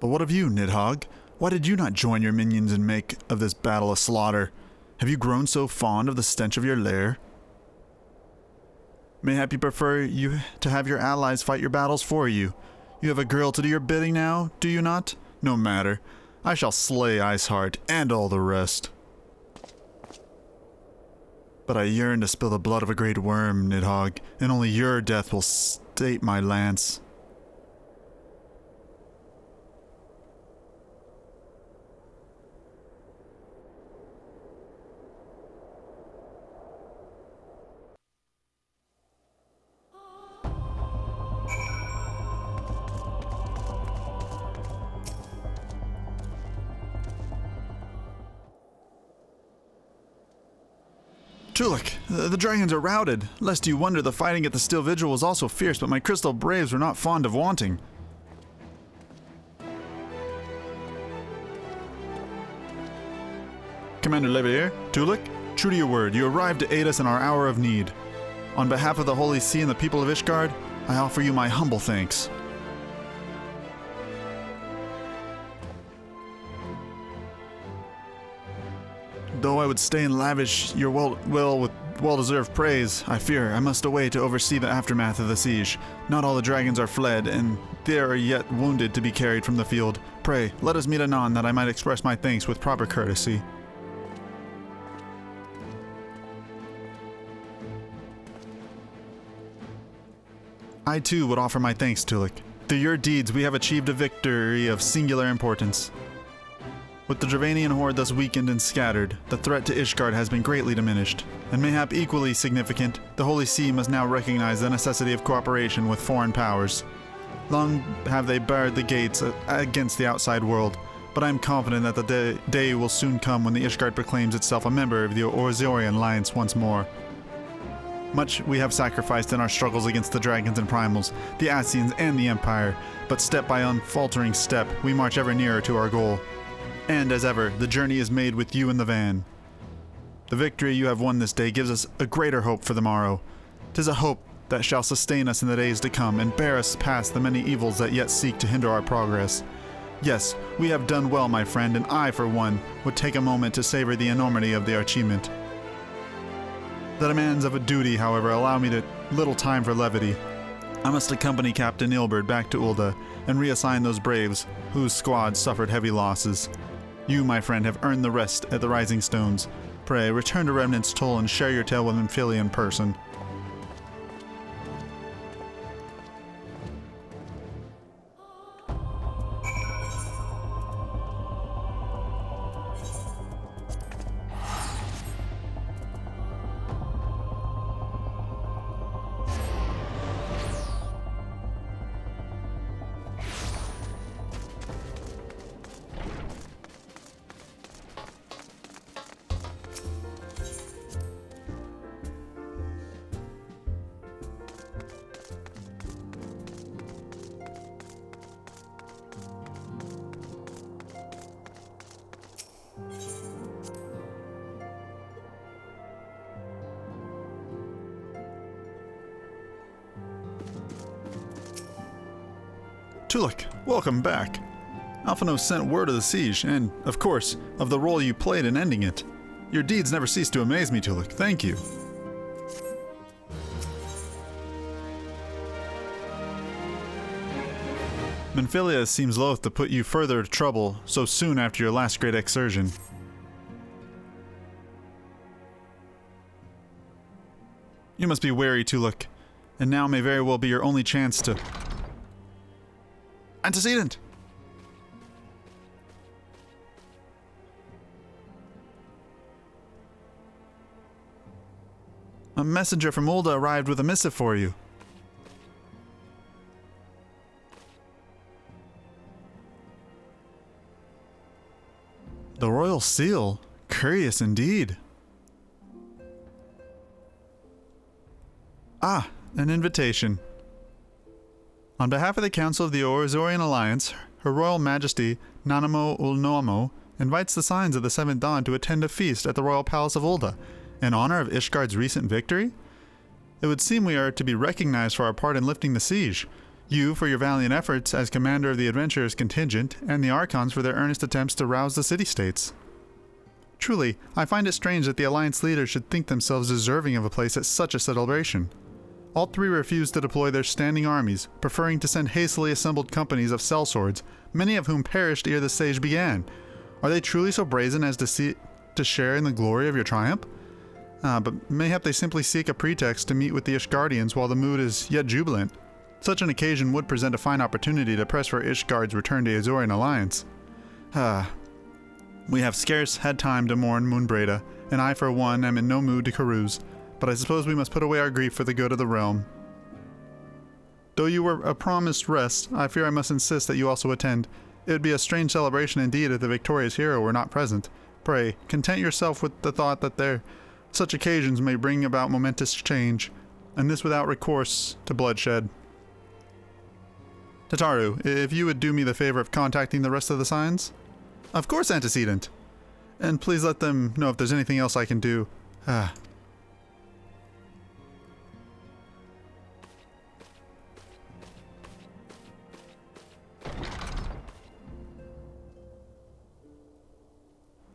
But what of you, Nidhogg? Why did you not join your minions and make of this battle a slaughter? Have you grown so fond of the stench of your lair? Mayhap you prefer to have your allies fight your battles for you. You have a girl to do your bidding now, do you not? No matter. I shall slay Iceheart and all the rest. But I yearn to spill the blood of a great worm, Nidhogg, and only your death will sate my lance. Tolucc, the dragons are routed. Lest you wonder, the fighting at the Steel Vigil was also fierce, but my crystal braves were not fond of wanting. Commander Levier, Tolucc, true to your word, you arrived to aid us in our hour of need. On behalf of the Holy See and the people of Ishgard, I offer you my humble thanks. Though I would stay and lavish your will with well-deserved praise, I fear I must away to oversee the aftermath of the siege. Not all the dragons are fled, and there are yet wounded to be carried from the field. Pray, let us meet anon that I might express my thanks with proper courtesy. I too would offer my thanks, Tolucc. Through your deeds we have achieved a victory of singular importance. With the Dravanian horde thus weakened and scattered, the threat to Ishgard has been greatly diminished. And mayhap equally significant, the Holy See must now recognize the necessity of cooperation with foreign powers. Long have they barred the gates against the outside world, but I am confident that the day will soon come when the Ishgard proclaims itself a member of the Orzorian Alliance once more. Much we have sacrificed in our struggles against the dragons and primals, the Ascians and the Empire, but step by unfaltering step, we march ever nearer to our goal. And as ever, the journey is made with you in the van. The victory you have won this day gives us a greater hope for the morrow. 'Tis a hope that shall sustain us in the days to come and bear us past the many evils that yet seek to hinder our progress. Yes, we have done well, my friend, and I, for one, would take a moment to savor the enormity of the achievement. The demands of a duty, however, allow me little time for levity. I must accompany Captain Ilberd back to Ul'dah and reassign those braves whose squads suffered heavy losses. You, my friend, have earned the rest at the Rising Stones. Pray, return to Remnant's Toll and share your tale with Minfilia in person. Tolucc, welcome back. Alphinaud sent word of the siege, and, of course, of the role you played in ending it. Your deeds never cease to amaze me, Tolucc. Thank you. Minfilia seems loath to put you further to trouble so soon after your last great excursion. You must be wary, Tolucc, and now may very well be your only chance to... Antecedent! A messenger from Ul'dah arrived with a missive for you. The royal seal. Curious indeed. Ah, an invitation. On behalf of the Council of the Orzorian Alliance, Her Royal Majesty Nanamo Ulnoamo invites the Signs of the Seventh Dawn to attend a feast at the Royal Palace of Ulda, in honor of Ishgard's recent victory? It would seem we are to be recognized for our part in lifting the siege, you for your valiant efforts as commander of the adventurers contingent, and the Archons for their earnest attempts to rouse the city-states. Truly, I find it strange that the Alliance leaders should think themselves deserving of a place at such a celebration. All three refused to deploy their standing armies, preferring to send hastily assembled companies of sellswords, many of whom perished ere the siege began. Are they truly so brazen as to share in the glory of your triumph? But mayhap they simply seek a pretext to meet with the Ishgardians while the mood is yet jubilant. Such an occasion would present a fine opportunity to press for Ishgard's return to Azorian Alliance. We have scarce had time to mourn Moonbreda, and I for one am in no mood to carouse, but I suppose we must put away our grief for the good of the realm. Though you were promised rest, I fear I must insist that you also attend. It would be a strange celebration indeed if the victorious hero were not present. Pray, content yourself with the thought that such occasions may bring about momentous change, and this without recourse to bloodshed. Tataru, if you would do me the favor of contacting the rest of the Signs? Of course, Antecedent. And please let them know if there's anything else I can do.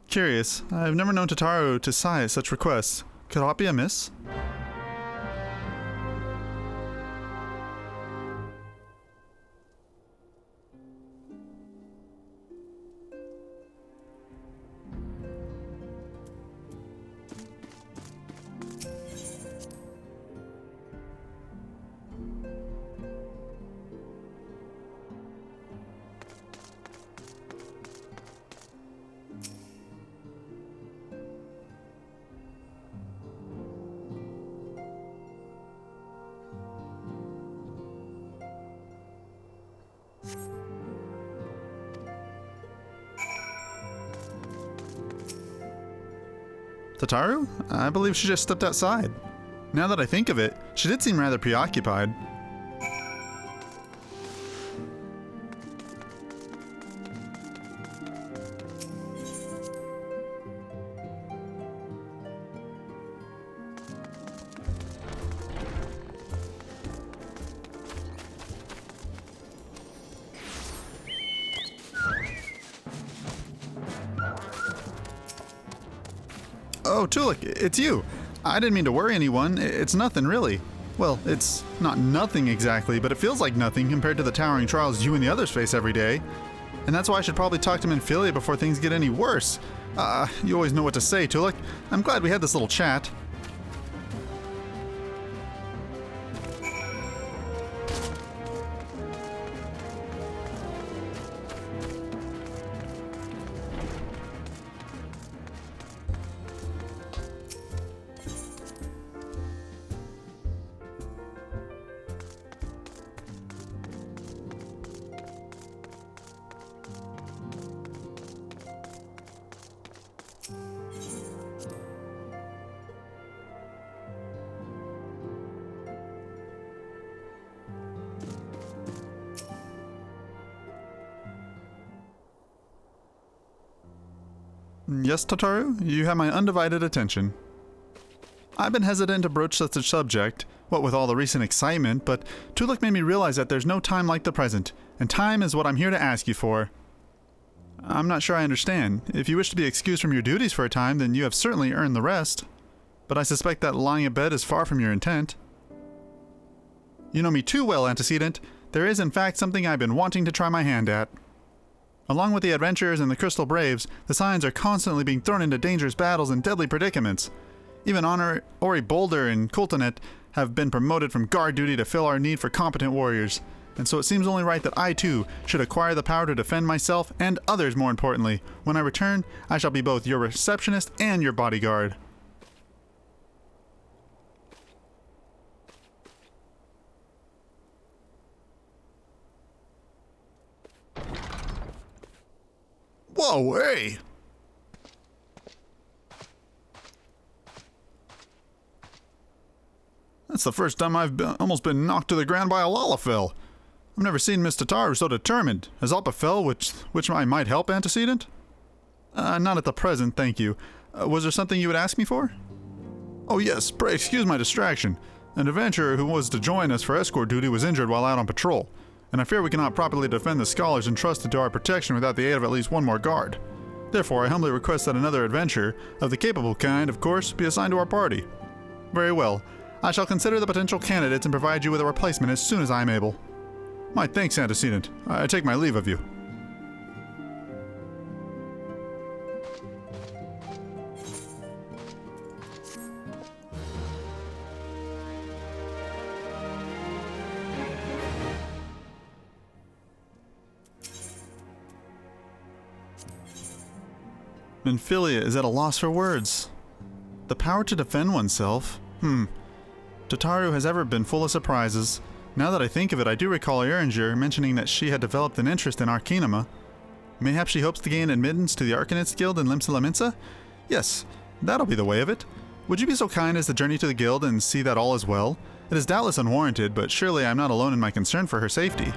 Curious. I've never known Tataru to sigh at such requests. Could aught be amiss? Tataru? I believe she just stepped outside. Now that I think of it, she did seem rather preoccupied. Oh, Tolucc, it's you. I didn't mean to worry anyone. It's nothing, really. Well, it's not nothing exactly, but it feels like nothing compared to the towering trials you and the others face every day. And that's why I should probably talk to Minfilia before things get any worse. You always know what to say, Tolucc. I'm glad we had this little chat. Yes, Tataru, you have my undivided attention. I've been hesitant to broach such a subject, what with all the recent excitement, but Tolucc made me realize that there's no time like the present, and time is what I'm here to ask you for. I'm not sure I understand. If you wish to be excused from your duties for a time, then you have certainly earned the rest. But I suspect that lying in bed is far from your intent. You know me too well, Antecedent. There is in fact something I've been wanting to try my hand at. Along with the adventurers and the Crystal Braves, the Signs are constantly being thrown into dangerous battles and deadly predicaments. Even Ori Boulder and Kultanet have been promoted from guard duty to fill our need for competent warriors, and so it seems only right that I too should acquire the power to defend myself and others more importantly. When I return, I shall be both your receptionist and your bodyguard. Whoa, hey! That's the first time I've almost been knocked to the ground by a Lalafell. I've never seen Miss Tataru so determined. Has aught befell which I might help, antecedent? Not at the present, thank you. Was there something you would ask me for? Oh yes, pray excuse my distraction. An adventurer who was to join us for escort duty was injured while out on patrol, and I fear we cannot properly defend the scholars entrusted to our protection without the aid of at least one more guard. Therefore, I humbly request that another adventurer, of the capable kind, of course, be assigned to our party. Very well. I shall consider the potential candidates and provide you with a replacement as soon as I am able. My thanks, antecedent. I take my leave of you. Minfilia is at a loss for words. The power to defend oneself? Tataru has ever been full of surprises. Now that I think of it, I do recall Erringer mentioning that she had developed an interest in Arcanima. Mayhap she hopes to gain admittance to the Arcanists Guild in Limsa Lominsa? Yes, that'll be the way of it. Would you be so kind as to journey to the guild and see that all is well? It is doubtless unwarranted, but surely I am not alone in my concern for her safety.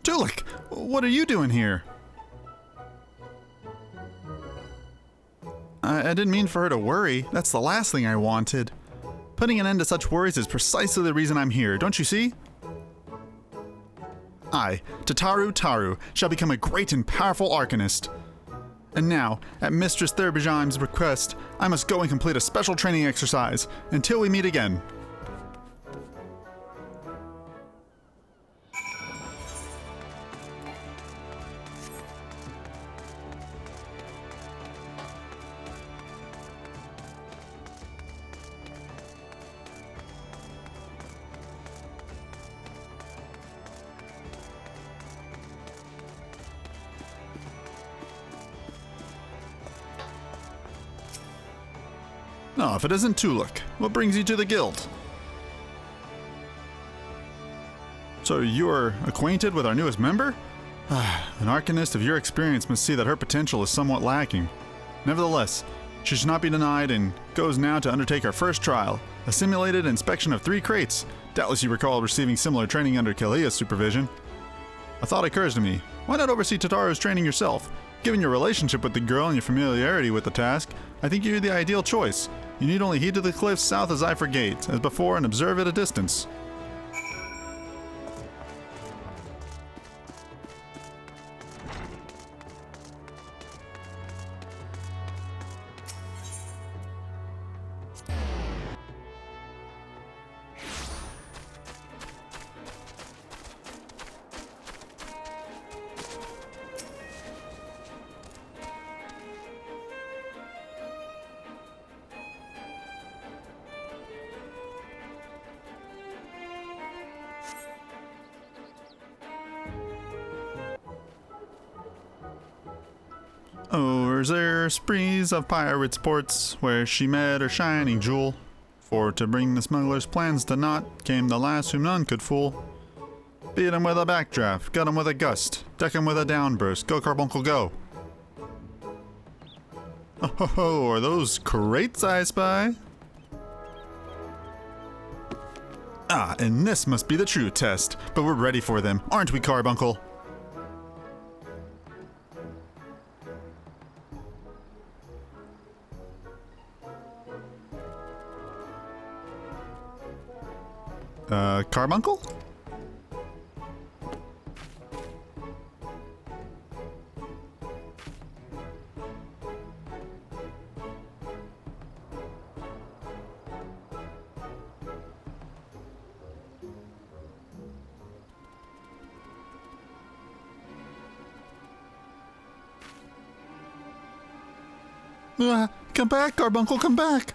Tolucc, what are you doing here? I didn't mean for her to worry. That's the last thing I wanted. Putting an end to such worries is precisely the reason I'm here, don't you see? I, Tataru Taru, shall become a great and powerful Arcanist. And now, at Mistress Thurbijan's request, I must go and complete a special training exercise. Until we meet again. No, if it isn't Tolucc, what brings you to the guild? So you're acquainted with our newest member? An Arcanist of your experience must see that her potential is somewhat lacking. Nevertheless, she should not be denied and goes now to undertake her first trial, a simulated inspection of 3 crates. Doubtless you recall receiving similar training under Kalia's supervision. A thought occurs to me. Why not oversee Tataru's training yourself? Given your relationship with the girl and your familiarity with the task, I think you're the ideal choice. You need only heed to the cliffs south of Zypher Gate, as before, and observe at a distance. O'ers there sprees of pirates' ports, where she met her shining jewel. For to bring the smuggler's plans to naught, came the lass whom none could fool. Beat him with a backdraft, gut him with a gust, deck him with a downburst, go carbuncle go. Oh ho ho, are those crates I spy? Ah, and this must be the true test, but we're ready for them, aren't we, Carbuncle? Carbuncle? Come back, Carbuncle, come back!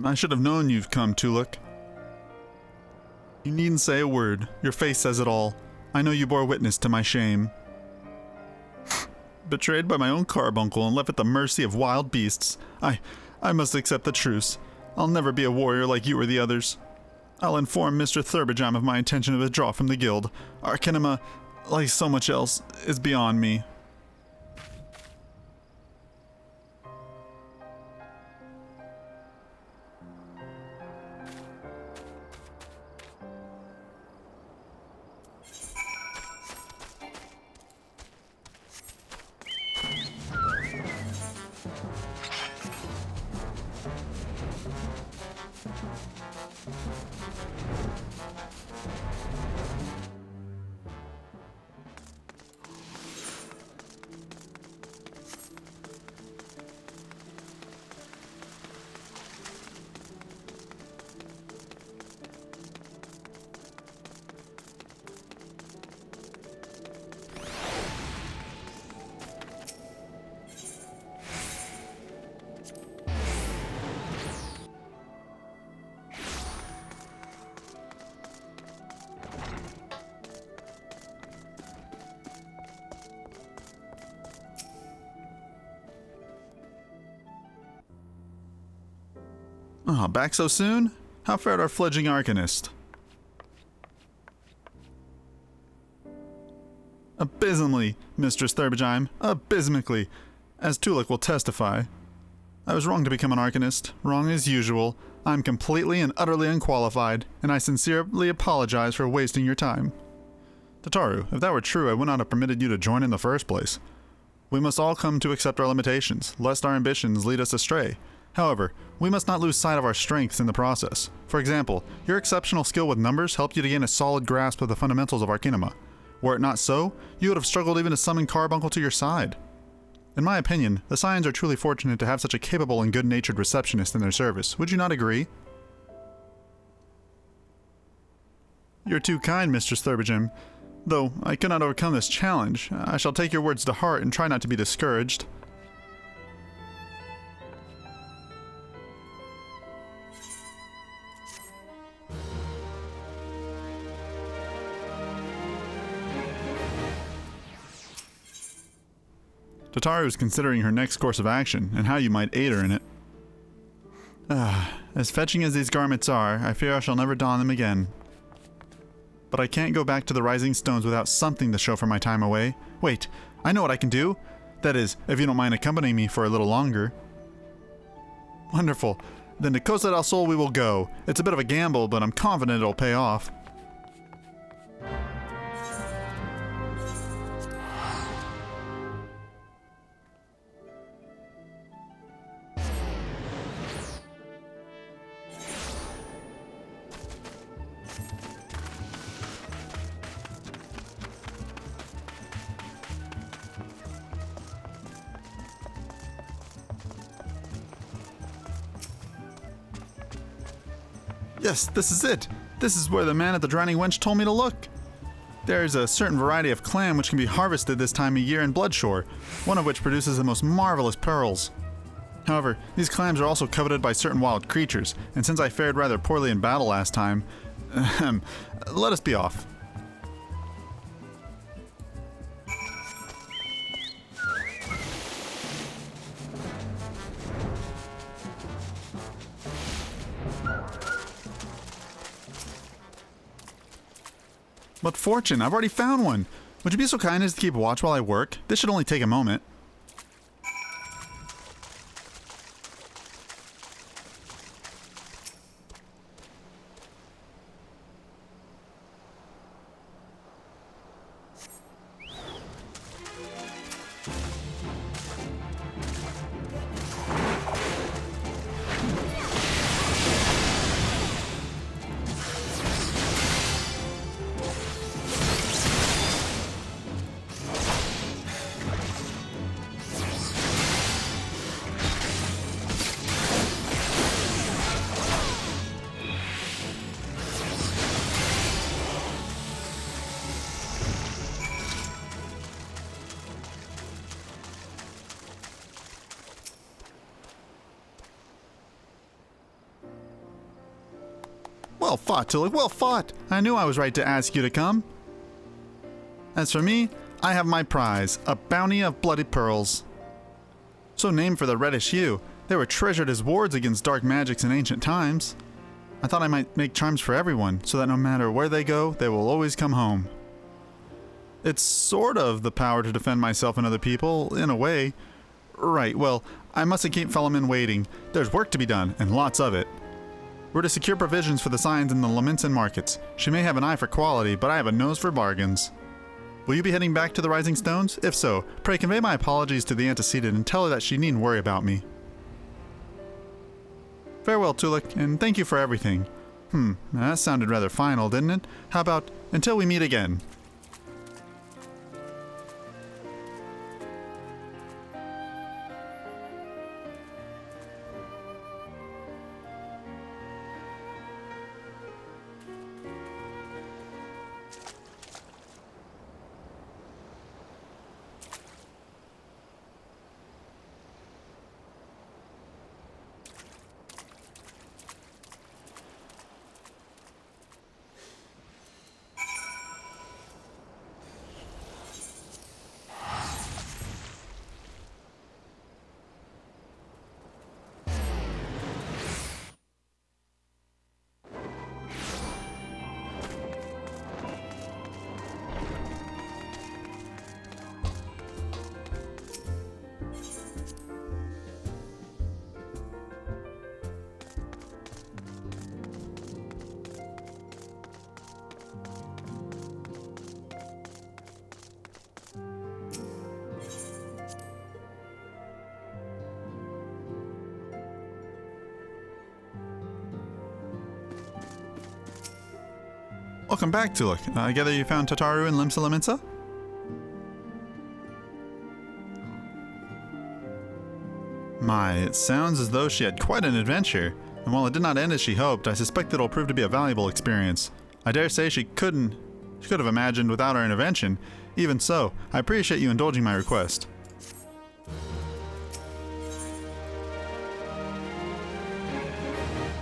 I should have known you've come, Tolucc. You needn't say a word. Your face says it all. I know you bore witness to my shame. Betrayed by my own carbuncle and left at the mercy of wild beasts. I must accept the truce. I'll never be a warrior like you or the others. I'll inform Mr. Thurbajam of my intention to withdraw from the guild. Arcanima, like so much else, is beyond me. Oh, back so soon? How fared our fledgling arcanist? Abysmally, Mistress Thurbajam. Abysmically, as Tolucc will testify. I was wrong to become an arcanist. Wrong as usual. I'm completely and utterly unqualified, and I sincerely apologize for wasting your time. Tataru, if that were true, I would not have permitted you to join in the first place. We must all come to accept our limitations, lest our ambitions lead us astray. However, we must not lose sight of our strengths in the process. For example, your exceptional skill with numbers helped you to gain a solid grasp of the fundamentals of Arcanima. Were it not so, you would have struggled even to summon Carbuncle to your side. In my opinion, the Scions are truly fortunate to have such a capable and good-natured receptionist in their service. Would you not agree? You're too kind, Mistress Thurbajam. Though I could not overcome this challenge, I shall take your words to heart and try not to be discouraged. Tataru is considering her next course of action, and how you might aid her in it. As fetching as these garments are, I fear I shall never don them again. But I can't go back to the Rising Stones without something to show for my time away. Wait, I know what I can do! That is, if you don't mind accompanying me for a little longer. Wonderful. Then to Costa del Sol we will go. It's a bit of a gamble, but I'm confident it'll pay off. Yes, this is it. This is where the man at the Drowning Wench told me to look. There is a certain variety of clam which can be harvested this time of year in Bloodshore, one of which produces the most marvelous pearls. However, these clams are also coveted by certain wild creatures, and since I fared rather poorly in battle last time, let us be off. But Fortune, I've already found one. Would you be so kind as to keep watch while I work? This should only take a moment. Well fought, Tolucc, well fought! I knew I was right to ask you to come. As for me, I have my prize, a bounty of bloody pearls. So named for the reddish hue, they were treasured as wards against dark magics in ancient times. I thought I might make charms for everyone, so that no matter where they go, they will always come home. It's sort of the power to defend myself and other people, in a way. Right, well, I mustn't keep fellowmen waiting. There's work to be done, and lots of it. We're to secure provisions for the signs in the Leminson markets. She may have an eye for quality, but I have a nose for bargains. Will you be heading back to the Rising Stones? If so, pray convey my apologies to the antecedent and tell her that she needn't worry about me. Farewell, Tolucc, and thank you for everything. That sounded rather final, didn't it? How about, until we meet again? Welcome back, Tolucc. I gather you found Tataru and Limsa Leminsa? My, it sounds as though she had quite an adventure, and while it did not end as she hoped, I suspect it'll prove to be a valuable experience. I dare say she could have imagined without our intervention. Even so, I appreciate you indulging my request.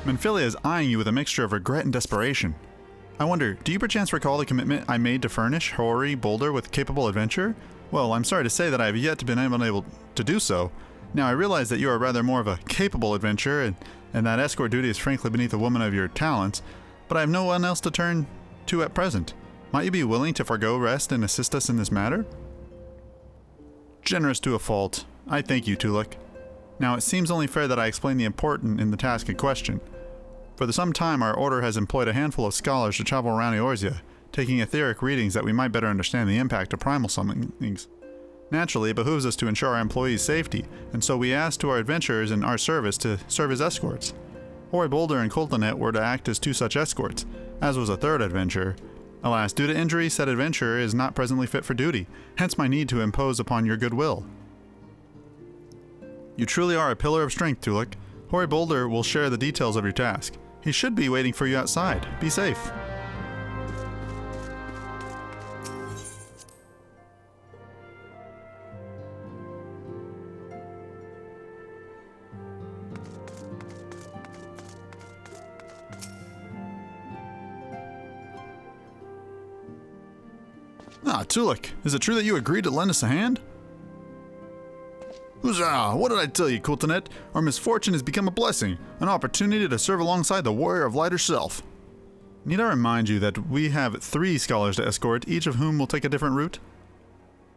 Menphilia is eyeing you with a mixture of regret and desperation. I wonder, do you perchance recall the commitment I made to furnish Hoary Boulder with capable adventure? Well, I'm sorry to say that I have yet to been able to do so. Now, I realize that you are rather more of a capable adventurer, and that escort duty is frankly beneath a woman of your talents, but I have no one else to turn to at present. Might you be willing to forgo rest and assist us in this matter? Generous to a fault. I thank you, Tolucc. Now, it seems only fair that I explain the important in the task in question. For some time, our order has employed a handful of scholars to travel around Eorzea, taking etheric readings that we might better understand the impact of primal summonings. Naturally, it behooves us to ensure our employees' safety, and so we asked to our adventurers in our service to serve as escorts. Hoary Boulder and Coltonet were to act as two such escorts, as was a third adventurer. Alas, due to injury, said adventurer is not presently fit for duty, hence my need to impose upon your goodwill. You truly are a pillar of strength, Tolucc. Hoary Boulder will share the details of your task. He should be waiting for you outside. Be safe. Ah, Tolucc, is it true that you agreed to lend us a hand? Huzzah! What did I tell you, Coltonet? Our misfortune has become a blessing, an opportunity to serve alongside the warrior of light herself. Need I remind you that we have 3 scholars to escort, each of whom will take a different route?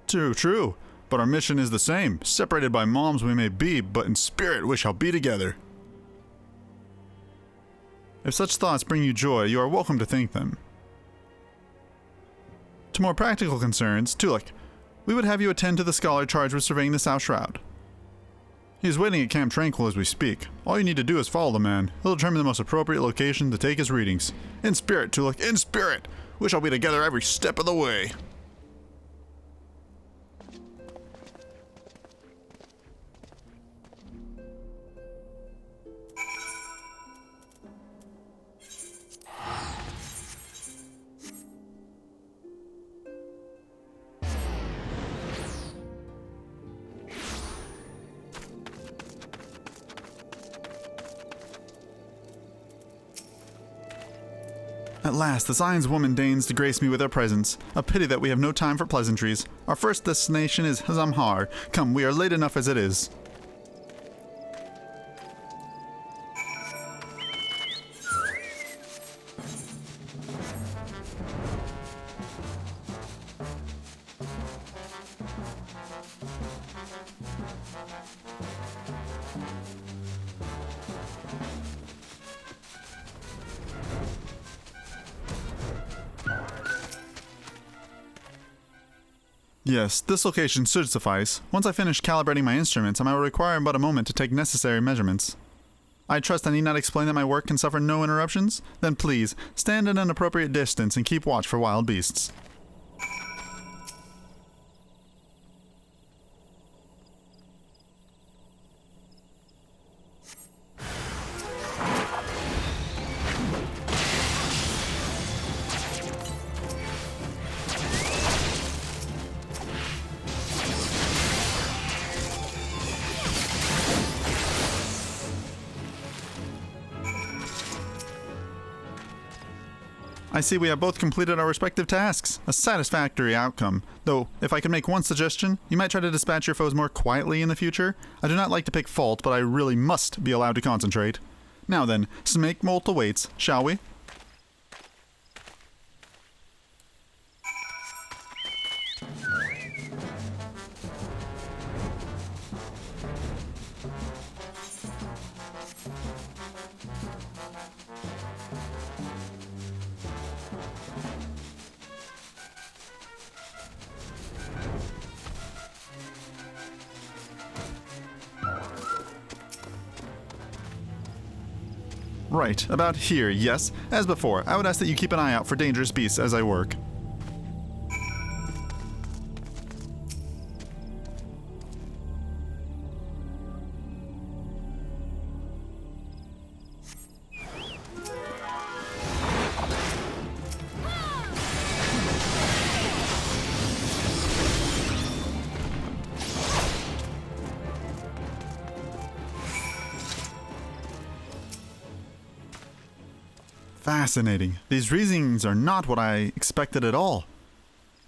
True, but our mission is the same. Separated by moms we may be, but in spirit we shall be together. If such thoughts bring you joy, you are welcome to thank them. To more practical concerns, Tolucc, we would have you attend to the scholar charged with surveying the South Shroud. He is waiting at Camp Tranquil as we speak. All you need to do is follow the man. He'll determine the most appropriate location to take his readings. In spirit, Tolucc, in spirit! We shall be together every step of the way. At last, the Zion's woman deigns to grace me with her presence. A pity that we have no time for pleasantries. Our first destination is Zamhar. Come, we are late enough as it is. Yes, this location should suffice. Once I finish calibrating my instruments, I will require but a moment to take necessary measurements. I trust I need not explain that my work can suffer no interruptions? Then please, stand at an appropriate distance and keep watch for wild beasts. I see we have both completed our respective tasks. A satisfactory outcome. Though, if I could make one suggestion, you might try to dispatch your foes more quietly in the future. I do not like to pick fault, but I really must be allowed to concentrate. Now then, Snake Molt awaits, shall we? Right, about here, yes. As before, I would ask that you keep an eye out for dangerous beasts as I work. Fascinating. These reasonings are not what I expected at all.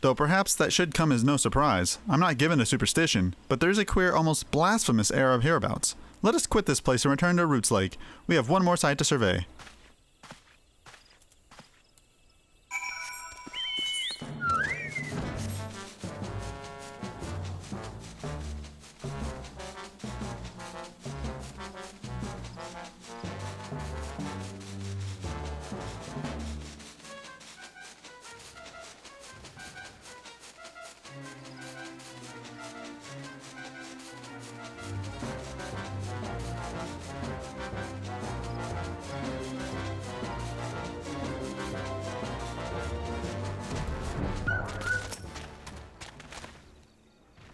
Though perhaps that should come as no surprise. I'm not given to superstition, but there's a queer, almost blasphemous air of hereabouts. Let us quit this place and return to Roots Lake. We have one more site to survey.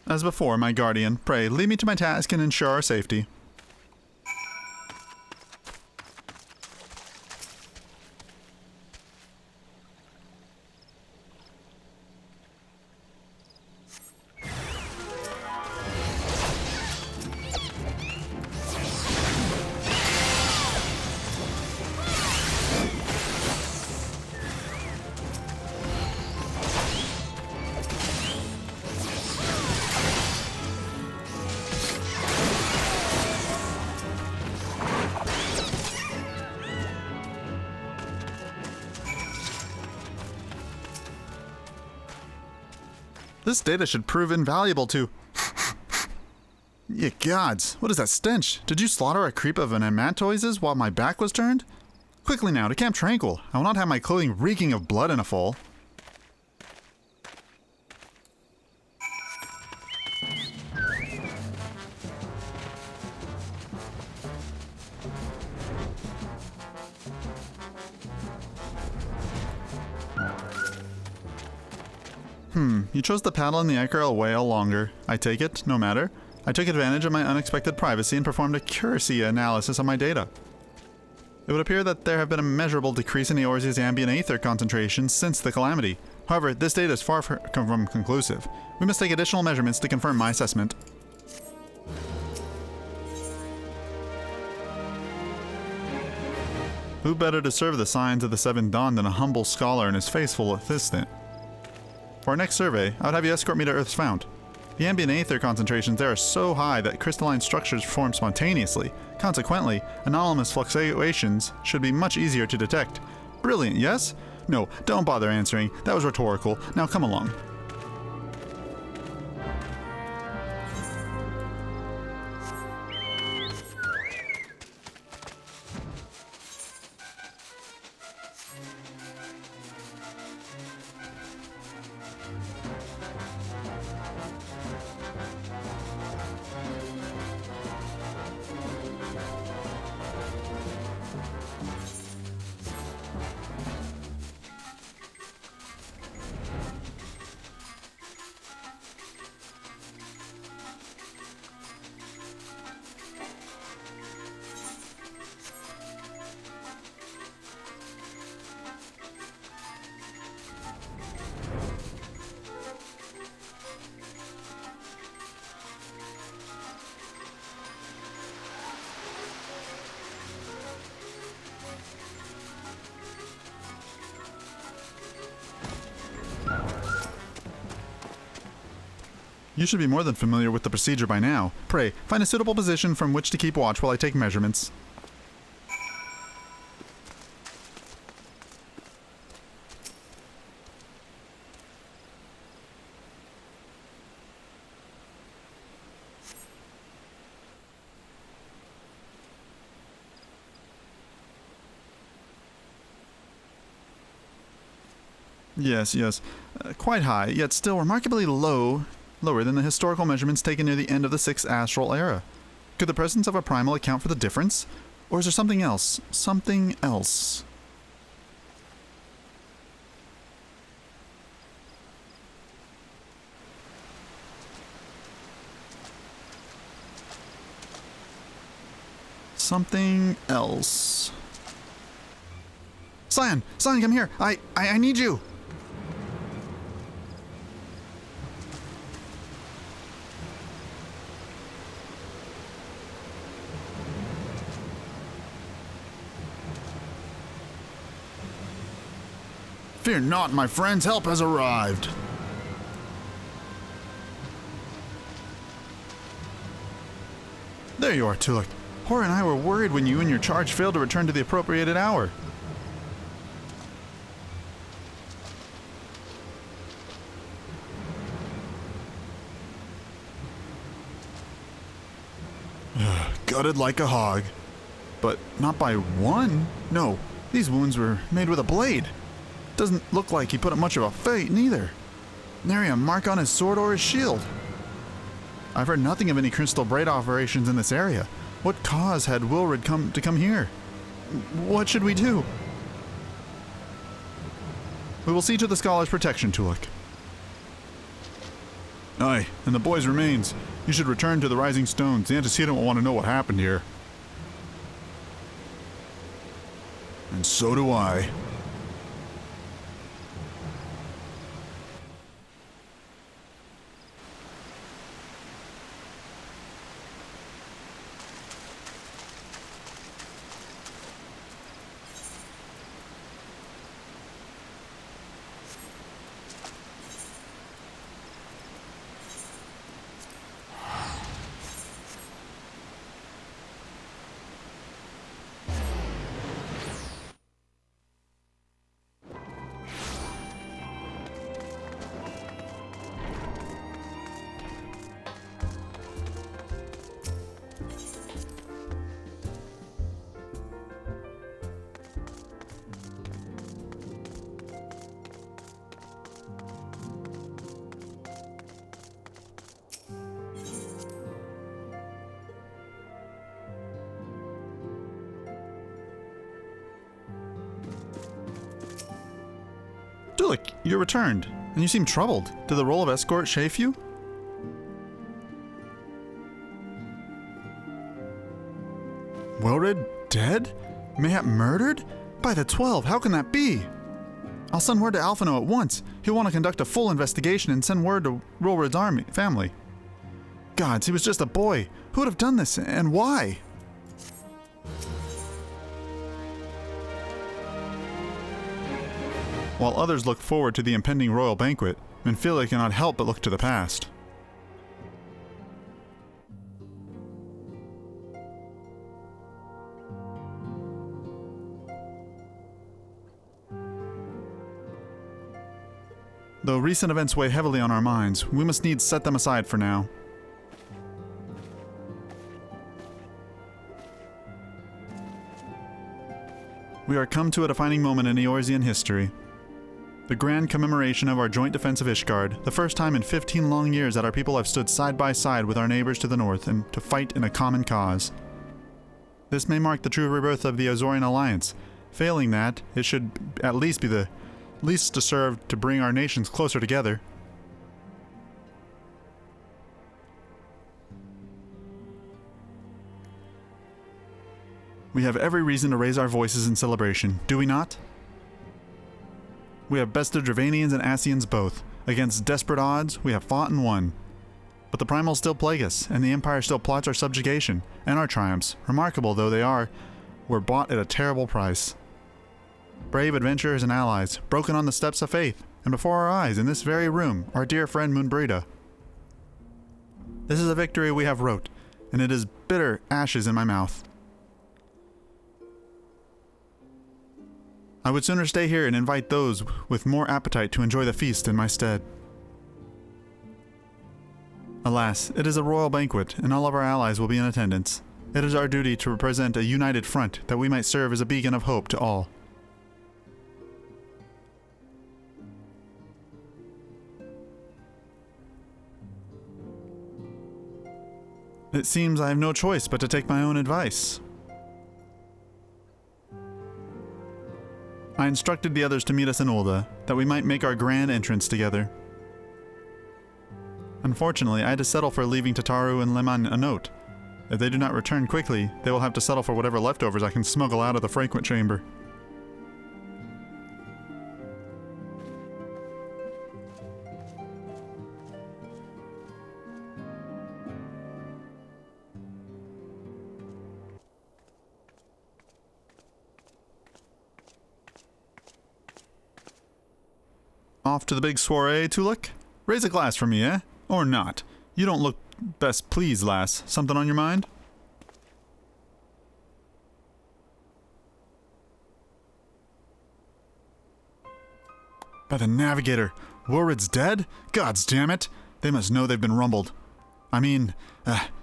As before, my guardian, pray lead me to my task and ensure our safety. This data should prove invaluable to... Ye gods, what is that stench? Did you slaughter a creep of an Amantoises while my back was turned? Quickly now, to Camp Tranquil. I will not have my clothing reeking of blood in a fall. You chose the paddle in the Icarel whale longer. I take it, no matter. I took advantage of my unexpected privacy and performed a accuracy analysis on my data. It would appear that there have been a measurable decrease in Eorzea's ambient aether concentration since the calamity. However, this data is far from conclusive. We must take additional measurements to confirm my assessment. Who better to serve the signs of the Seven Dawn than a humble scholar and his faithful assistant? For our next survey, I would have you escort me to Earth's fount. The ambient aether concentrations there are so high that crystalline structures form spontaneously. Consequently, anomalous fluctuations should be much easier to detect. Brilliant, yes? No, don't bother answering. That was rhetorical. Now come along. You should be more than familiar with the procedure by now. Pray, find a suitable position from which to keep watch while I take measurements. Yes. Quite high, yet still remarkably lower than the historical measurements taken near the end of the 6th astral era. Could the presence of a primal account for the difference? Or is there something else? Something else? Something else. Scion, come here. I need you. Fear not, my friends, help has arrived. There you are, Tolucc. Hor and I were worried when you and your charge failed to return to the appropriated hour. Gutted like a hog. But not by one. No, these wounds were made with a blade. Doesn't look like he put up much of a fight, neither. Nary a mark on his sword or his shield. I've heard nothing of any crystal braid operations in this area. What cause had Wilred come here? What should we do? We will see to the scholar's protection, Tolucc. Aye, and the boy's remains. You should return to the Rising Stones. The antecedent will want to know what happened here. And so do I. Tolucc, you returned, and you seem troubled. Did the role of escort chafe you? Wilred dead? Mayhap murdered? By the 12, how can that be? I'll send word to Alphino at once. He'll want to conduct a full investigation and send word to Wilred's family. Gods, he was just a boy. Who would have done this, and why? while others look forward to the impending royal banquet and feel they cannot help but look to the past. Though recent events weigh heavily on our minds, we must needs set them aside for now. We are come to a defining moment in Eorzean history. The grand commemoration of our joint defense of Ishgard, the first time in 15 long years that our people have stood side by side with our neighbors to the north and to fight in a common cause. This may mark the true rebirth of the Azorian alliance. Failing that, it should at least be the least to serve to bring our nations closer together. We have every reason to raise our voices in celebration, do we not? We have bested Dravanians and Ascians both. Against desperate odds, we have fought and won. But the Primals still plague us, and the Empire still plots our subjugation, and our triumphs, remarkable though they are, were bought at a terrible price. Brave adventurers and allies, broken on the steps of faith, and before our eyes, in this very room, our dear friend Moonbreda. This is a victory we have wrote, and it is bitter ashes in my mouth. I would sooner stay here and invite those with more appetite to enjoy the feast in my stead. Alas, it is a royal banquet, and all of our allies will be in attendance. It is our duty to represent a united front, that we might serve as a beacon of hope to all. It seems I have no choice but to take my own advice. I instructed the others to meet us in Ulda, that we might make our grand entrance together. Unfortunately, I had to settle for leaving Tataru and Leman a note. If they do not return quickly, they will have to settle for whatever leftovers I can smuggle out of the frequent chamber. Off to the big soiree, Tolucc? Raise a glass for me, eh? Or not? You don't look best pleased, lass. Something on your mind? By the Navigator! Worad's dead? Gods damn it! They must know they've been rumbled. I mean,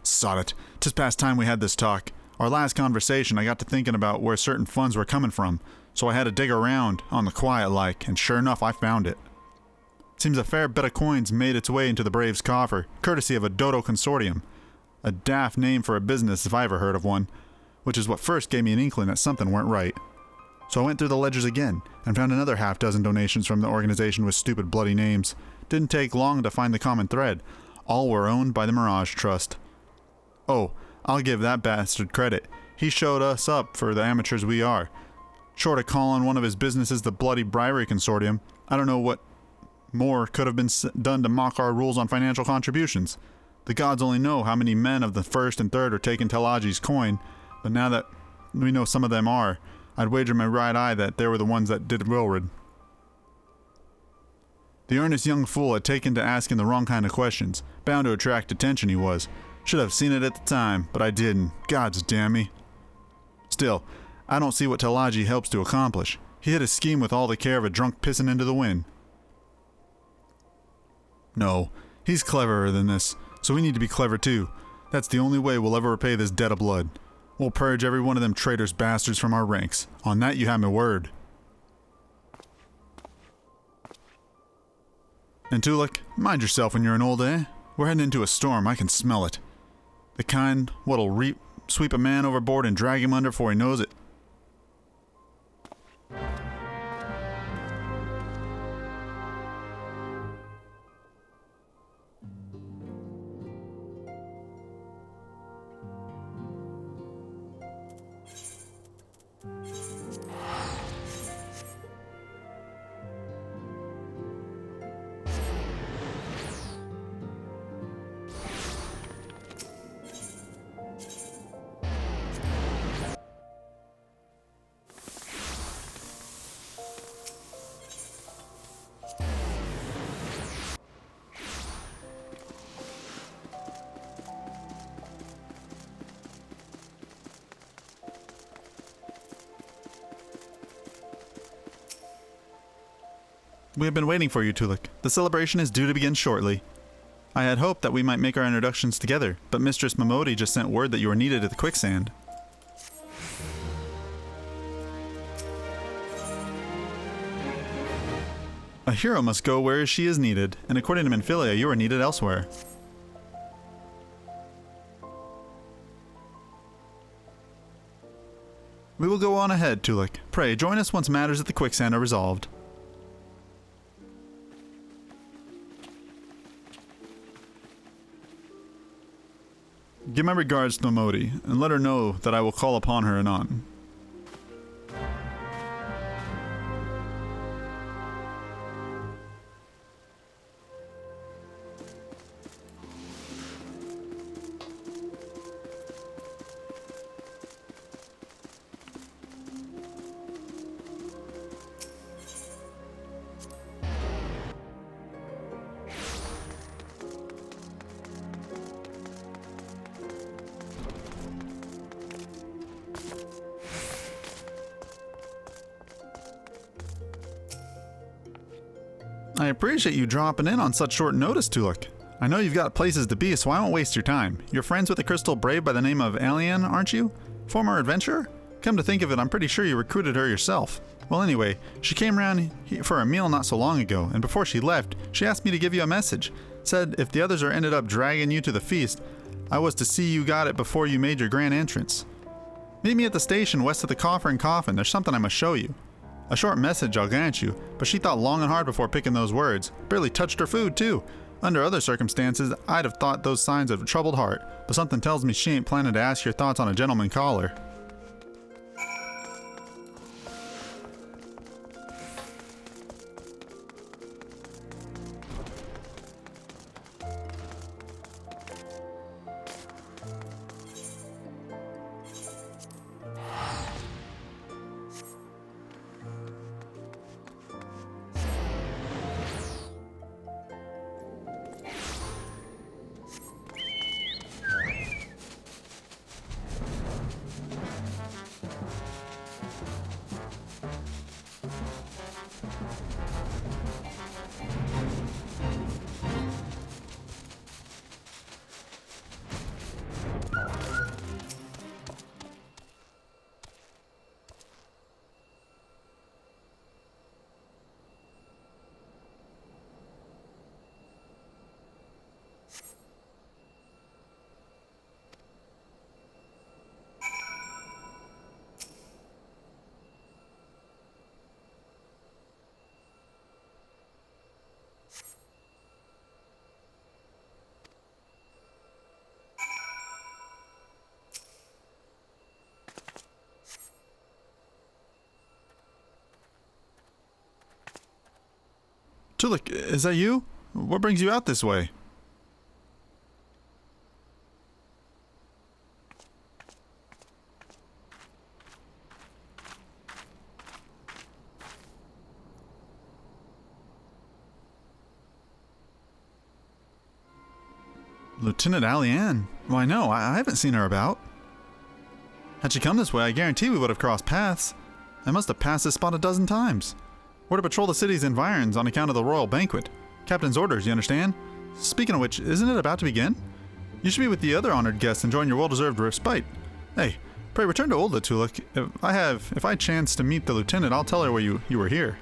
sod it. 'Tis past time we had this talk. Our last conversation, I got to thinking about where certain funds were coming from, so I had to dig around, on the quiet like, and sure enough I found it. Seems a fair bit of coins made its way into the Braves' coffer, courtesy of a Dodo consortium. A daft name for a business if I ever heard of one, which is what first gave me an inkling that something weren't right. So I went through the ledgers again, and found another half-dozen donations from the organization with stupid bloody names. Didn't take long to find the common thread. All were owned by the Mirage Trust. Oh, I'll give that bastard credit. He showed us up for the amateurs we are. Short of calling one of his businesses the Bloody Bribery Consortium, I don't know what more could have been done to mock our rules on financial contributions. The gods only know how many men of the first and third are taking Telagi's coin, but now that we know some of them are, I'd wager my right eye that they were the ones that did Wilrid. The earnest young fool had taken to asking the wrong kind of questions. Bound to attract attention he was. Should have seen it at the time, but I didn't. Gods damn me. Still, I don't see what Telagi helps to accomplish. He hit his scheme with all the care of a drunk pissing into the wind. No, he's cleverer than this, so we need to be clever too. That's the only way we'll ever repay this debt of blood. We'll purge every one of them traitorous bastards from our ranks. On that you have my word. And Tolucc, mind yourself when you're in Ulda, eh? We're heading into a storm, I can smell it. The kind what'll sweep a man overboard and drag him under before he knows it. We have been waiting for you, Tolucc. The celebration is due to begin shortly. I had hoped that we might make our introductions together, but Mistress Momodi just sent word that you were needed at the quicksand. A hero must go where she is needed, and according to Minfilia, you are needed elsewhere. We will go on ahead, Tolucc. Pray, join us once matters at the quicksand are resolved. Give my regards to Momodi, and let her know that I will call upon her anon. I appreciate you dropping in on such short notice, Tolucc. I know you've got places to be, so I won't waste your time. You're friends with a crystal brave by the name of Alien, aren't you? Former adventurer? Come to think of it, I'm pretty sure you recruited her yourself. Well, anyway, she came around for a meal not so long ago, and before she left, she asked me to give you a message. Said if the others ended up dragging you to the feast, I was to see you got it before you made your grand entrance. Meet me at the station west of the Coffer and Coffin. There's something I must show you. A short message, I'll grant you, but she thought long and hard before picking those words. Barely touched her food, too. Under other circumstances, I'd have thought those signs of a troubled heart, but something tells me she ain't planning to ask your thoughts on a gentleman caller. Tolucc, is that you? What brings you out this way? Lieutenant Alianne? Why no, I haven't seen her about. Had she come this way, I guarantee we would have crossed paths. I must have passed this spot a dozen times. We're to patrol the city's environs on account of the royal banquet. Captain's orders, you understand? Speaking of which, isn't it about to begin? You should be with the other honored guests enjoying your well-deserved respite. Hey, pray return to Olda, Tolucc. If I chance to meet the lieutenant, I'll tell her where you were here.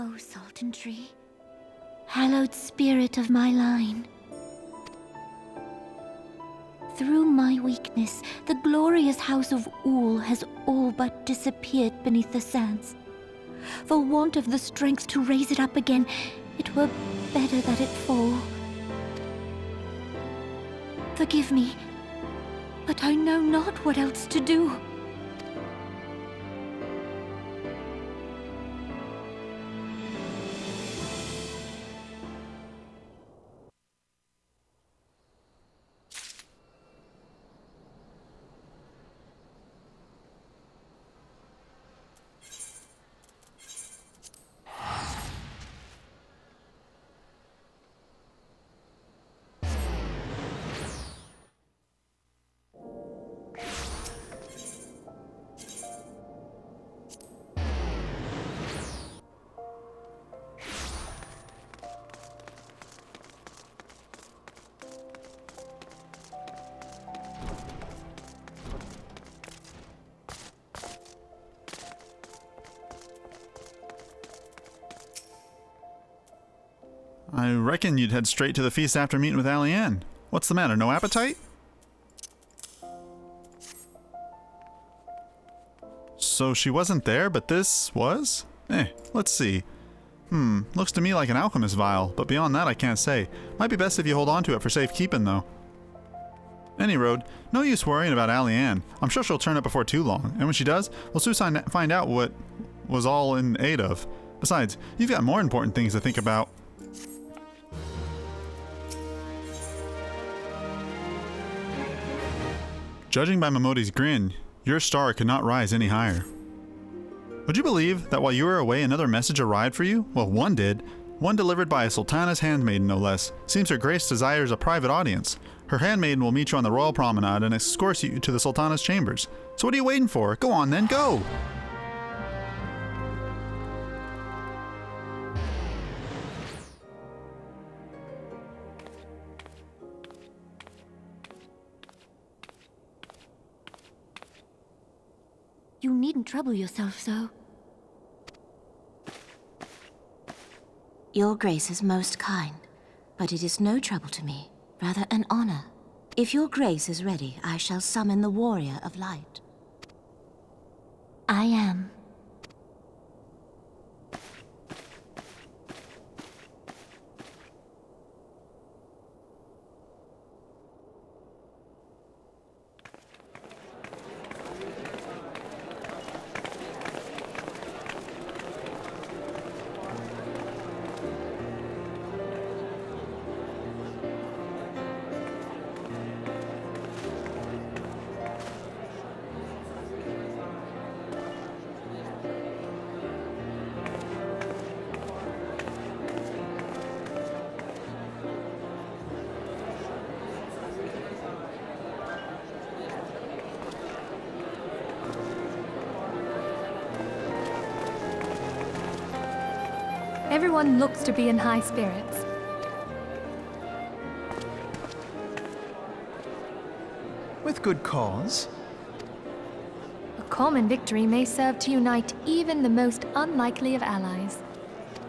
O Sultan Tree, hallowed spirit of my line. Through my weakness, the glorious house of Ul has all but disappeared beneath the sands. For want of the strength to raise it up again, it were better that it fall. Forgive me, but I know not what else to do. I reckon you'd head straight to the feast after meeting with Allianne. What's the matter, no appetite? So she wasn't there, but this was? Let's see. Looks to me like an alchemist vial, but beyond that I can't say. Might be best if you hold on to it for safekeeping, though. Any road, no use worrying about Allianne. I'm sure she'll turn up before too long, and when she does, we'll soon find out what was all in aid of. Besides, you've got more important things to think about. Judging by Momodi's grin, your star could not rise any higher. Would you believe that while you were away another message arrived for you? Well, one did. One delivered by a Sultana's handmaiden, no less. Seems Her Grace desires a private audience. Her handmaiden will meet you on the royal promenade and escort you to the Sultana's chambers. So what are you waiting for? Go on then, go! You needn't trouble yourself so. Your Grace is most kind, but it is no trouble to me, rather an honor. If your Grace is ready, I shall summon the Warrior of Light. I am. Everyone looks to be in high spirits. With good cause. A common victory may serve to unite even the most unlikely of allies.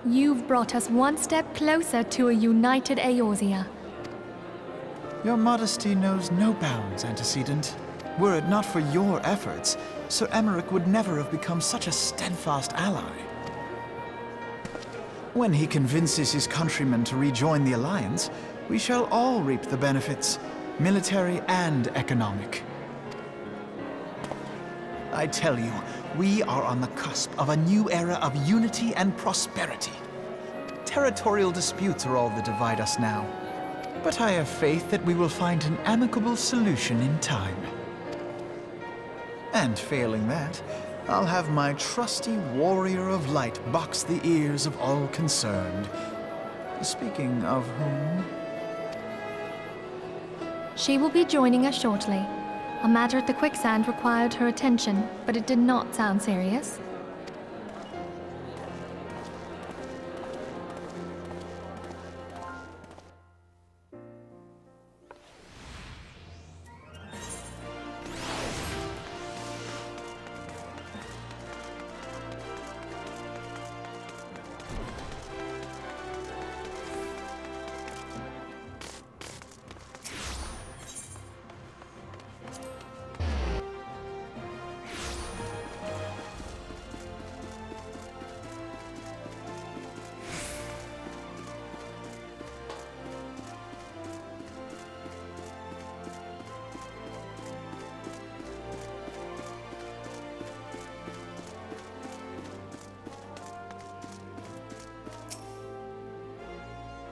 You've brought us one step closer to a united Eorzea. Your modesty knows no bounds, Antecedent. Were it not for your efforts, Sir Emmerich would never have become such a steadfast ally. When he convinces his countrymen to rejoin the Alliance, we shall all reap the benefits, military and economic. I tell you, we are on the cusp of a new era of unity and prosperity. Territorial disputes are all that divide us now, but I have faith that we will find an amicable solution in time. And failing that, I'll have my trusty Warrior of Light box the ears of all concerned. Speaking of whom... She will be joining us shortly. A matter at the quicksand required her attention, but it did not sound serious.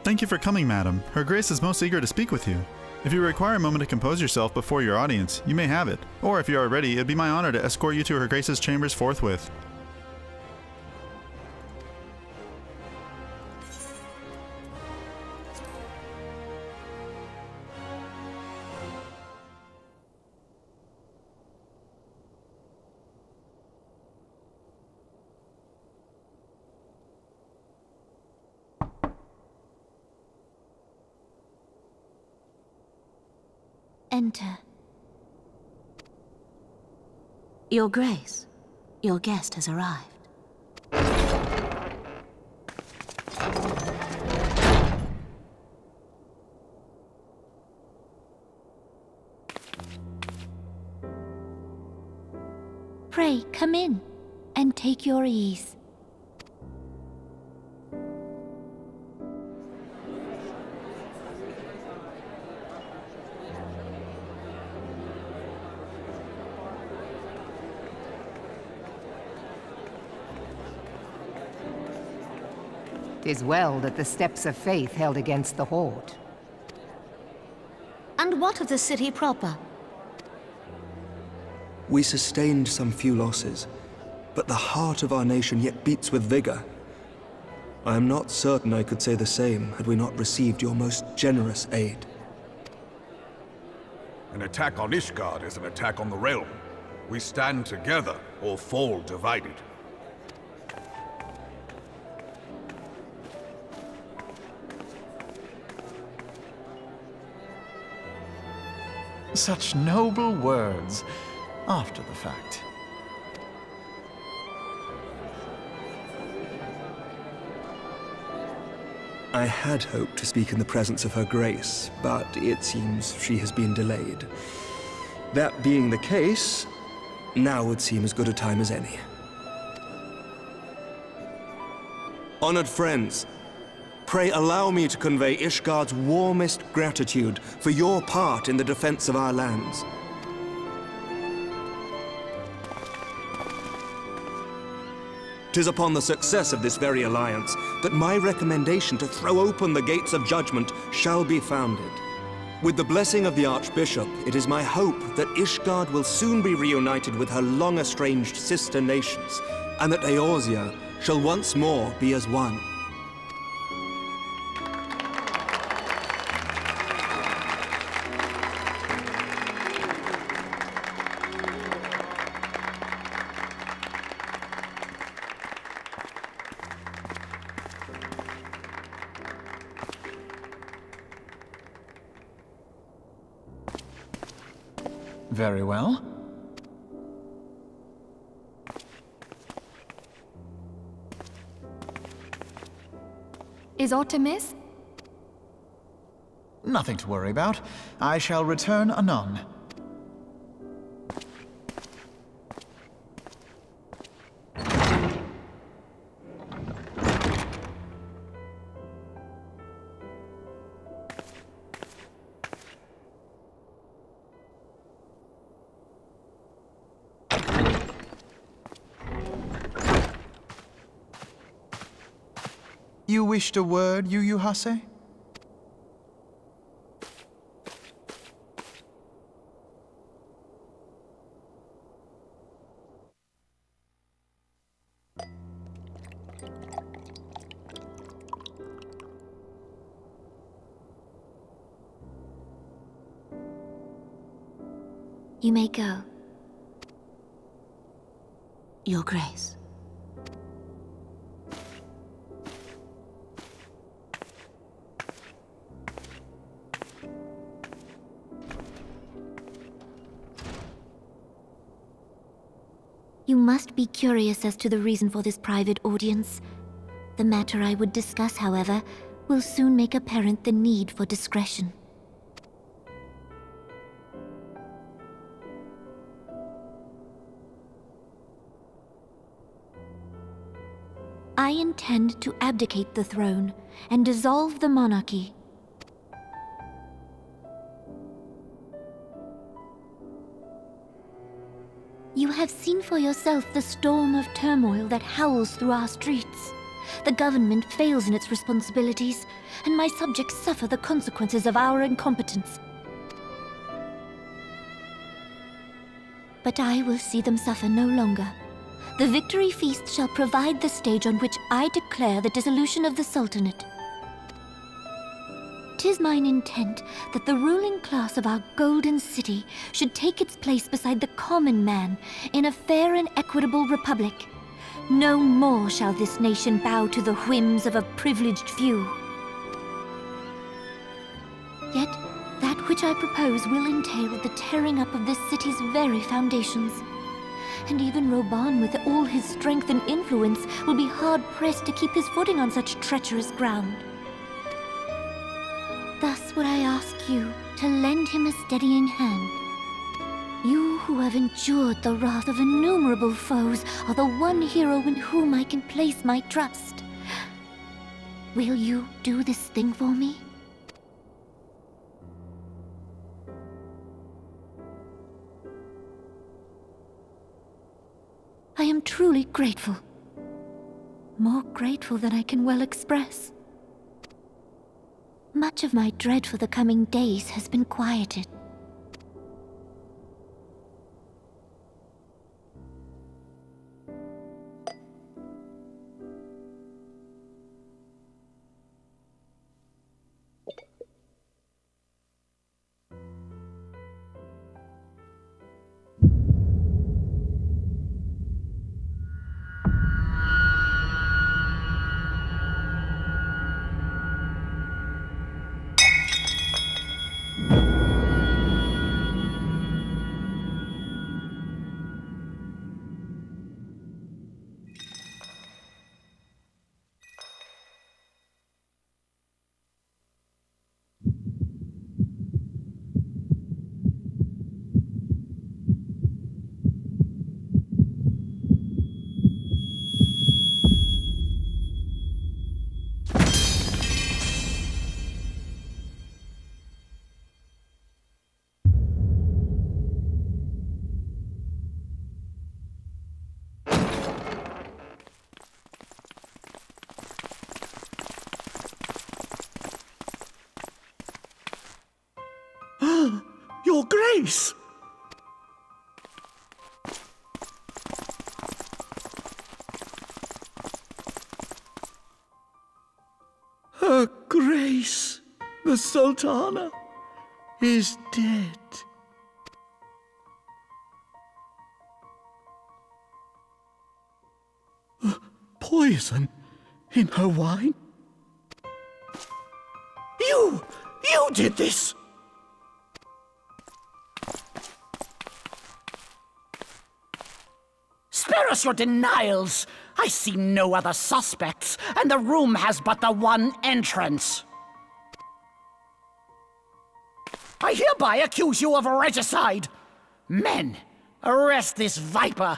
Thank you for coming, madam. Her Grace is most eager to speak with you. If you require a moment to compose yourself before your audience, you may have it. Or if you are ready, it'd be my honor to escort you to Her Grace's chambers forthwith. Enter. Your Grace, your guest has arrived. Pray, come in, and take your ease. "'Tis well that the steps of faith held against the Horde. And what of the city proper? We sustained some few losses, but the heart of our nation yet beats with vigor. I am not certain I could say the same had we not received your most generous aid. An attack on Ishgard is an attack on the realm. We stand together or fall divided. Such noble words, after the fact. I had hoped to speak in the presence of Her Grace, but it seems she has been delayed. That being the case, now would seem as good a time as any. Honored friends, pray allow me to convey Ishgard's warmest gratitude for your part in the defense of our lands. "'Tis upon the success of this very alliance that my recommendation to throw open the gates of judgment shall be founded. With the blessing of the Archbishop, it is my hope that Ishgard will soon be reunited with her long-estranged sister nations, and that Eorzea shall once more be as one." Very well. Is aught amiss? Nothing to worry about. I shall return anon. You wished a word, Yu Hase? You may go. Your Grace. You must be curious as to the reason for this private audience. The matter I would discuss, however, will soon make apparent the need for discretion. I intend to abdicate the throne and dissolve the monarchy. You have seen for yourself the storm of turmoil that howls through our streets. The government fails in its responsibilities, and my subjects suffer the consequences of our incompetence. But I will see them suffer no longer. The victory feast shall provide the stage on which I declare the dissolution of the Sultanate. 'Tis mine intent that the ruling class of our golden city should take its place beside the common man in a fair and equitable republic. No more shall this nation bow to the whims of a privileged few. Yet, that which I propose will entail the tearing up of this city's very foundations. And even Roban, with all his strength and influence, will be hard-pressed to keep his footing on such treacherous ground. Thus would I ask you to lend him a steadying hand. You who have endured the wrath of innumerable foes are the one hero in whom I can place my trust. Will you do this thing for me? I am truly grateful. More grateful than I can well express. Much of my dread for the coming days has been quieted. Your Grace! Her Grace, the Sultana, is dead. Poison in her wine? You did this! Spare us your denials! I see no other suspects, and the room has but the one entrance. I hereby accuse you of regicide! Men, arrest this viper!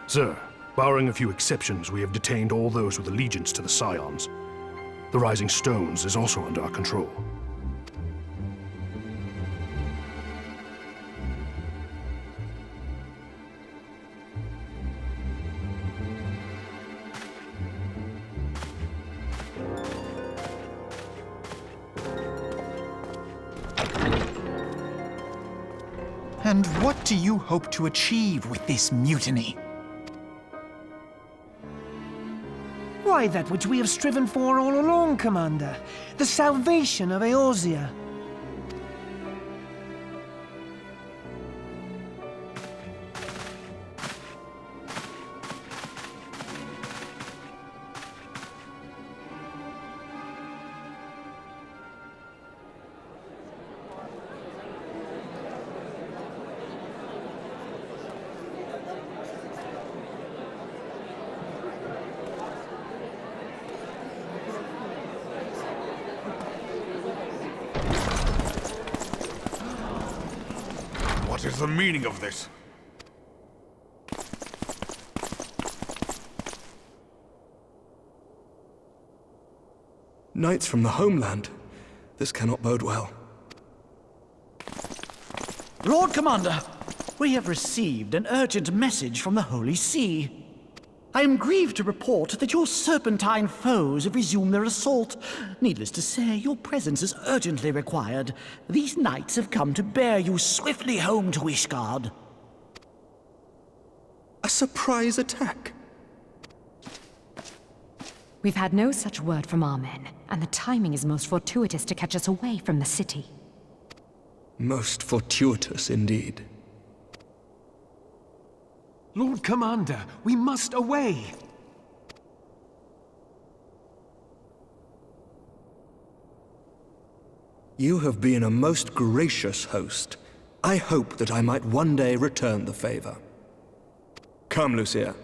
Sir, barring a few exceptions, we have detained all those with allegiance to the Scions. The Rising Stones is also under our control. And what do you hope to achieve with this mutiny? Why, that which we have striven for all along, Commander. The salvation of Eorzea. What is the meaning of this? Knights from the homeland. This cannot bode well. Lord Commander, we have received an urgent message from the Holy See. I am grieved to report that your serpentine foes have resumed their assault. Needless to say, your presence is urgently required. These knights have come to bear you swiftly home to Ishgard. A surprise attack? We've had no such word from our men, and the timing is most fortuitous to catch us away from the city. Most fortuitous indeed. Lord Commander, we must away! You have been a most gracious host. I hope that I might one day return the favor. Come, Lucia.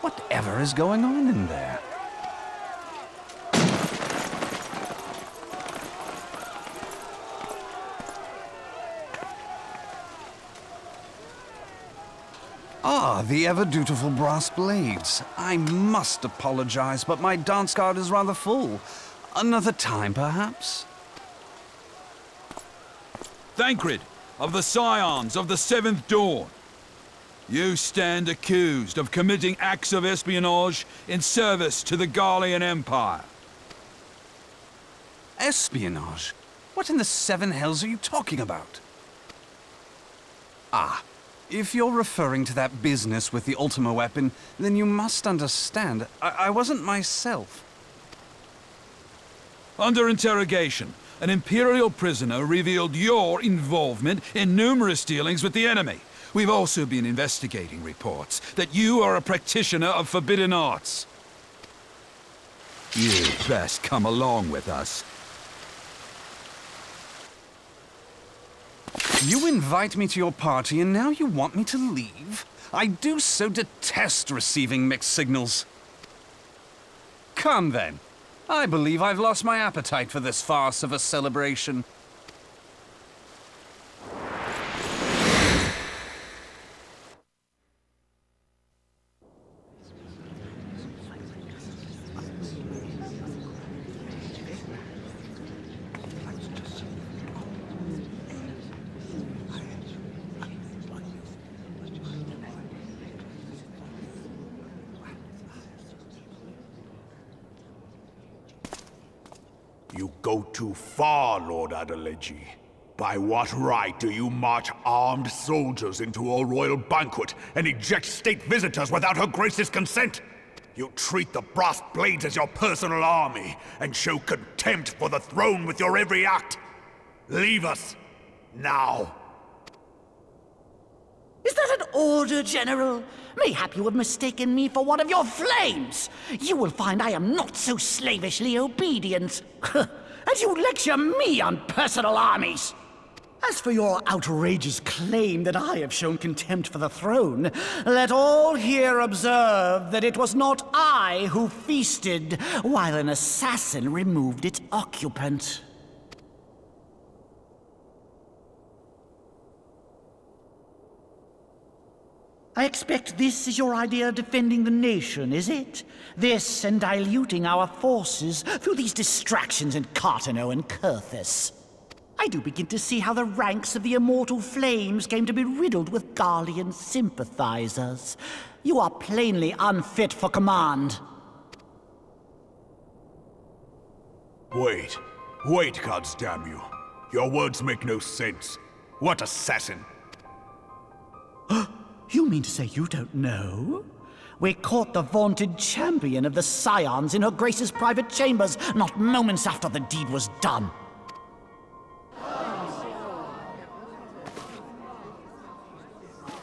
Whatever is going on in there? Ah, the ever-dutiful brass blades. I must apologize, but my dance card is rather full. Another time, perhaps? Thancred, of the Scions of the Seventh Dawn. You stand accused of committing acts of espionage in service to the Garlean Empire. Espionage? What in the seven hells are you talking about? Ah, if you're referring to that business with the Ultima weapon, then you must understand, I wasn't myself. Under interrogation, an Imperial prisoner revealed your involvement in numerous dealings with the enemy. We've also been investigating reports that you are a practitioner of forbidden arts. You'd best come along with us. You invite me to your party and now you want me to leave? I do so detest receiving mixed signals. Come then. I believe I've lost my appetite for this farce of a celebration. You go too far, Lord Adeleji. By what right do you march armed soldiers into a royal banquet and eject state visitors without her grace's consent? You treat the brass blades as your personal army and show contempt for the throne with your every act. Leave us, now. Is that an order, General? Mayhap you have mistaken me for one of your flames. You will find I am not so slavishly obedient. And you lecture me on personal armies. As for your outrageous claim that I have shown contempt for the throne, let all here observe that it was not I who feasted while an assassin removed its occupant. I expect this is your idea of defending the nation, is it? This and diluting our forces through these distractions in Cartano and Kurthus. I do begin to see how the ranks of the Immortal Flames came to be riddled with Garlean sympathizers. You are plainly unfit for command. Wait, goddamn you. Your words make no sense. What assassin? You mean to say you don't know? We caught the vaunted champion of the Scions in her Grace's private chambers, not moments after the deed was done.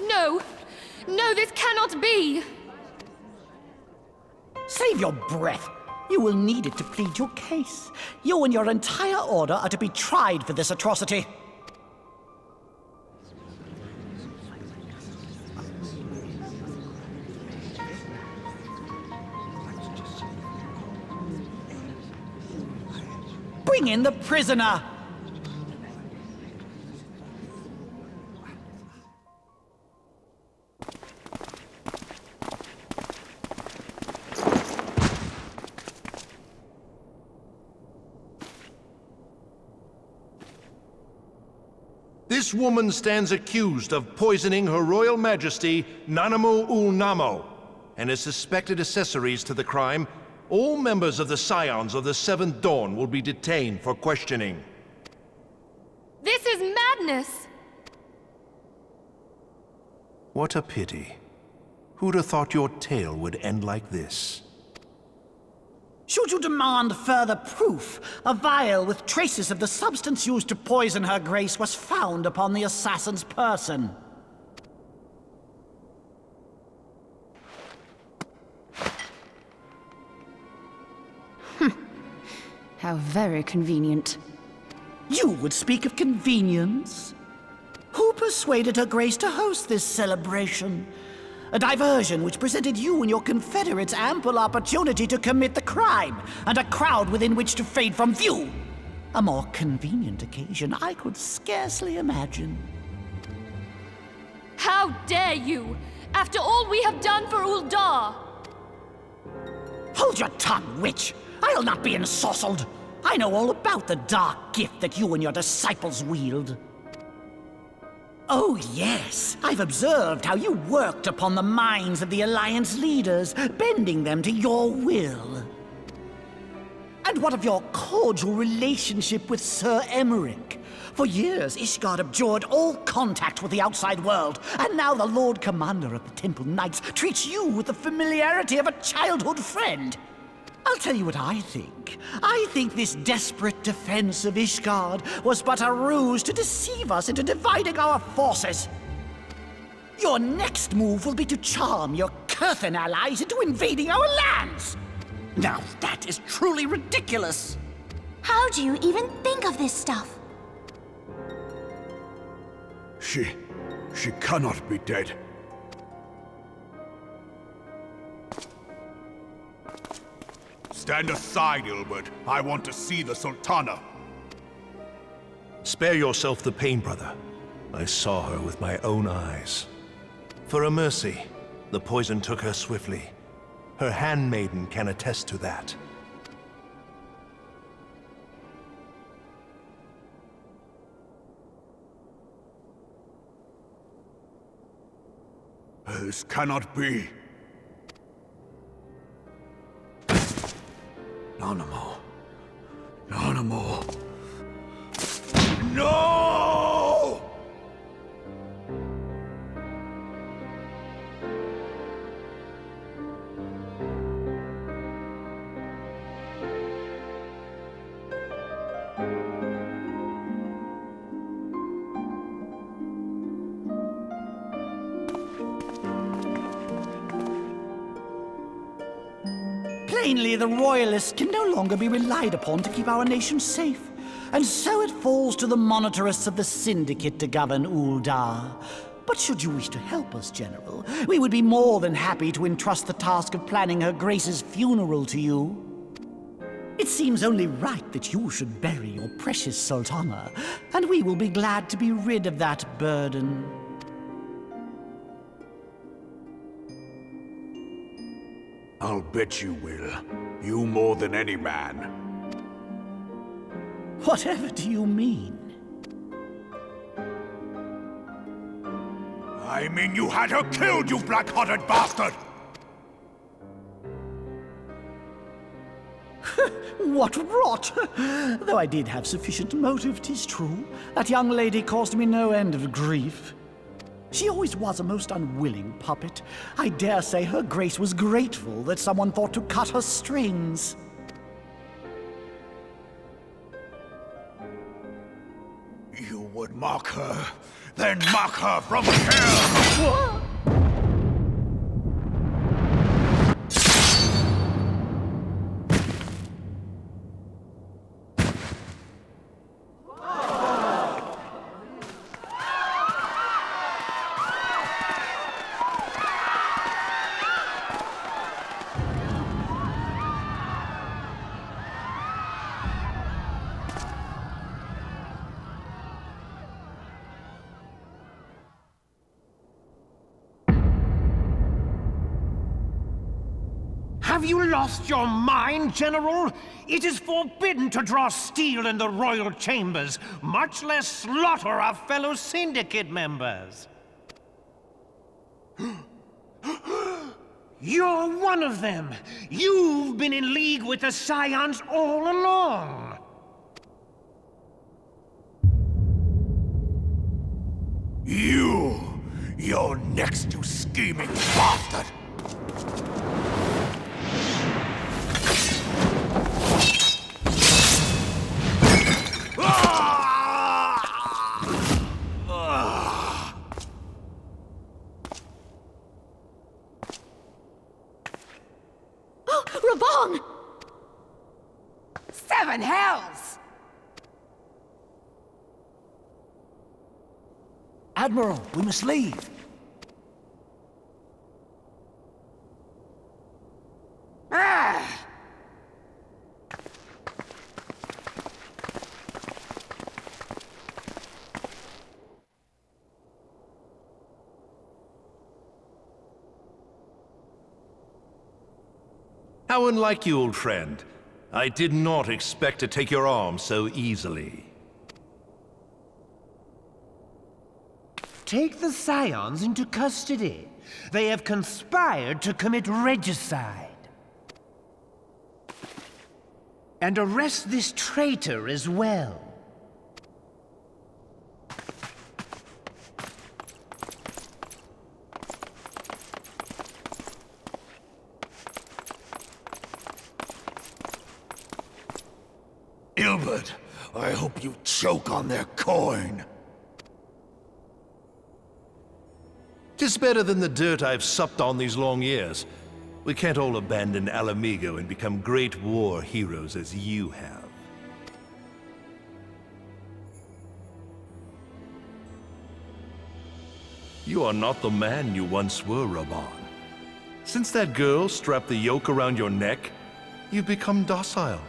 No! No, this cannot be! Save your breath. You will need it to plead your case. You and your entire order are to be tried for this atrocity. Bring in the prisoner! This woman stands accused of poisoning Her Royal Majesty Nanamu Ul Namo, and as suspected accessories to the crime, all members of the Scions of the Seventh Dawn will be detained for questioning. This is madness! What a pity. Who'd have thought your tale would end like this? Should you demand further proof, a vial with traces of the substance used to poison Her Grace was found upon the assassin's person. How very convenient. You would speak of convenience? Who persuaded Her Grace to host this celebration? A diversion which presented you and your confederates ample opportunity to commit the crime, and a crowd within which to fade from view. A more convenient occasion I could scarcely imagine. How dare you! After all we have done for Uldar! Hold your tongue, witch! I'll not be ensorcelled! I know all about the dark gift that you and your disciples wield. Oh yes, I've observed how you worked upon the minds of the Alliance leaders, bending them to your will. And what of your cordial relationship with Sir Emmerich? For years, Ishgard abjured all contact with the outside world, and now the Lord Commander of the Temple Knights treats you with the familiarity of a childhood friend. I'll tell you what I think. I think this desperate defense of Ishgard was but a ruse to deceive us into dividing our forces. Your next move will be to charm your Kurthan allies into invading our lands. Now that is truly ridiculous. How do you even think of this stuff? She cannot be dead. Stand aside, Ilbert. I want to see the Sultana. Spare yourself the pain, brother. I saw her with my own eyes. For a mercy, the poison took her swiftly. Her handmaiden can attest to that. This cannot be. Nanamo. Nanamo. No! Plainly, the Royalists can no longer be relied upon to keep our nation safe. And so it falls to the monitorists of the Syndicate to govern Uldar. But should you wish to help us, General, we would be more than happy to entrust the task of planning Her Grace's funeral to you. It seems only right that you should bury your precious Sultana, and we will be glad to be rid of that burden. I'll bet you will. You more than any man. Whatever do you mean? I mean you had her killed, you black-hearted bastard! What rot! Though I did have sufficient motive, 'tis true. That young lady caused me no end of grief. She always was a most unwilling puppet. I dare say Her Grace was grateful that someone thought to cut her strings. You would mock her, then mock her from hell! What? you lost your mind, General? It is forbidden to draw steel in the royal chambers, much less slaughter our fellow syndicate members. You're one of them! You've been in league with the Scions all along! You're next, you scheming bastard! Oh, Raban! Seven hells! Admiral, we must leave. Ah! How unlike you, old friend. I did not expect to take your arm so easily. Take the Scions into custody. They have conspired to commit regicide. And arrest this traitor as well. Ilbert, I hope you choke on their coin. 'Tis better than the dirt I've supped on these long years. We can't all abandon Alamigo and become great war heroes as you have. You are not the man you once were, Raban. Since that girl strapped the yoke around your neck, you've become docile.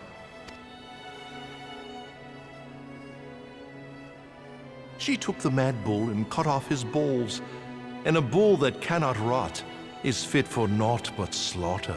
She took the mad bull and cut off his balls, and a bull that cannot rot is fit for naught but slaughter.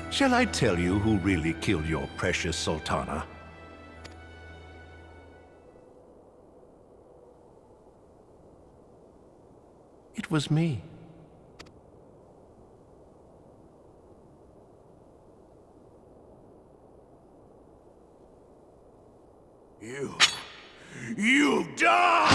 Shall I tell you who really killed your precious Sultana? It was me. You die!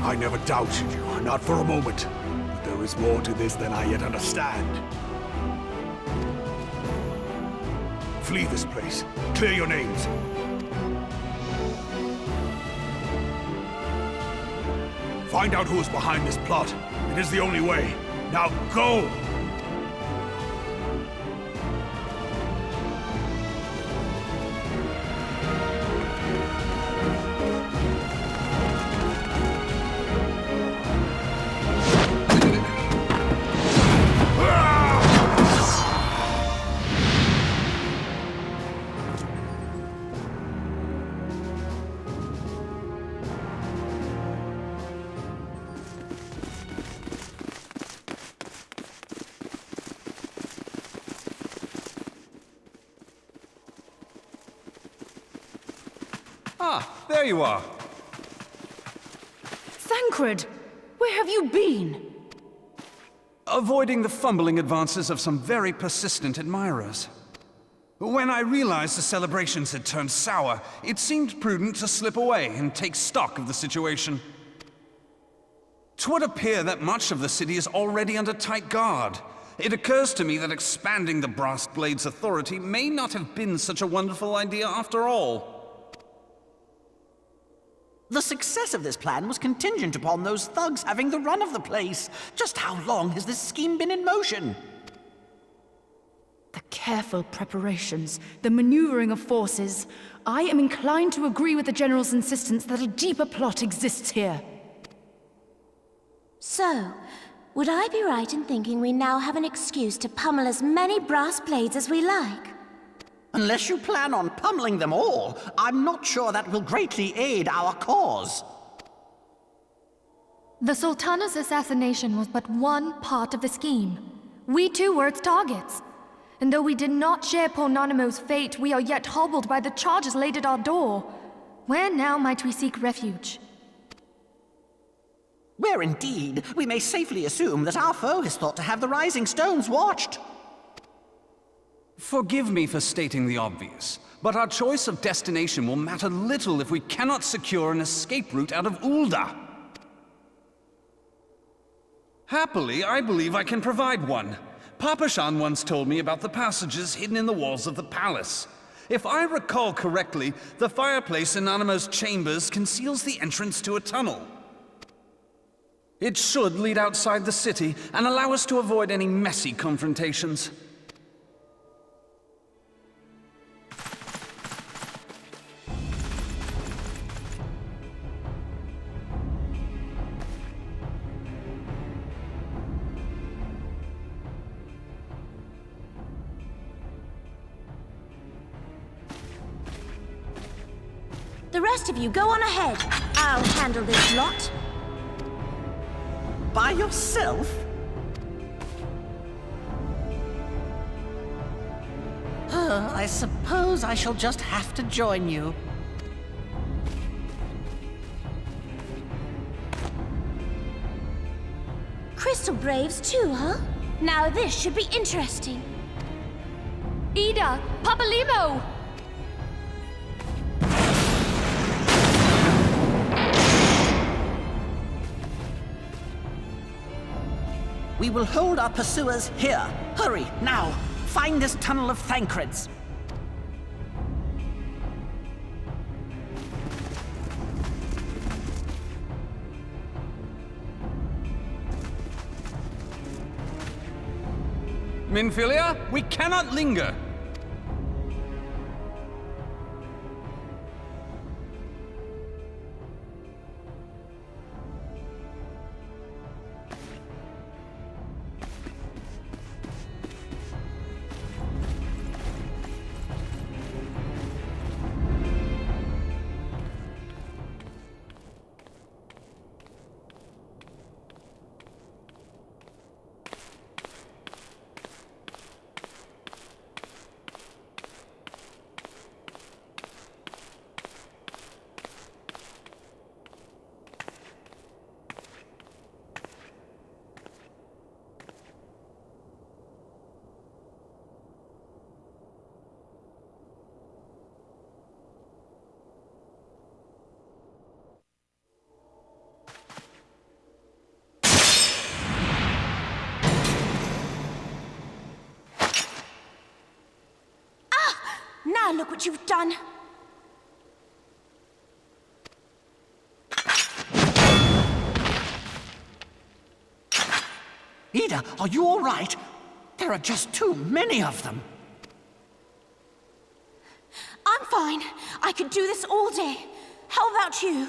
I never doubted you, not for a moment. But there is more to this than I yet understand. Flee this place. Clear your names. Find out who is behind this plot. It is the only way. Now go! Ah, there you are. Thancred! Where have you been? Avoiding the fumbling advances of some very persistent admirers. When I realized the celebrations had turned sour, it seemed prudent to slip away and take stock of the situation. 'Twould appear that much of the city is already under tight guard. It occurs to me that expanding the Brass Blade's authority may not have been such a wonderful idea after all. The success of this plan was contingent upon those thugs having the run of the place. Just how long has this scheme been in motion? The careful preparations, the maneuvering of forces. I am inclined to agree with the General's insistence that a deeper plot exists here. So, would I be right in thinking we now have an excuse to pummel as many brass blades as we like? Unless you plan on pummeling them all, I'm not sure that will greatly aid our cause. The Sultana's assassination was but one part of the scheme. We too were its targets. And though we did not share Ponanimo's fate, we are yet hobbled by the charges laid at our door. Where now might we seek refuge? Where indeed, we may safely assume that our foe is thought to have the Rising Stones watched. Forgive me for stating the obvious, but our choice of destination will matter little if we cannot secure an escape route out of Ul'dah. Happily, I believe I can provide one. Papa Shan once told me about the passages hidden in the walls of the palace. If I recall correctly, the fireplace in Nanimo's chambers conceals the entrance to a tunnel. It should lead outside the city and allow us to avoid any messy confrontations. The rest of you, go on ahead. I'll handle this lot. By yourself? I suppose I shall just have to join you. Crystal Braves too, huh? Now this should be interesting. Ida! Papalimo! We will hold our pursuers here. Hurry, now! Find this tunnel of Thancreds. Minfilia, we cannot linger! Now look what you've done. Ida, are you all right? There are just too many of them. I'm fine. I could do this all day. How about you?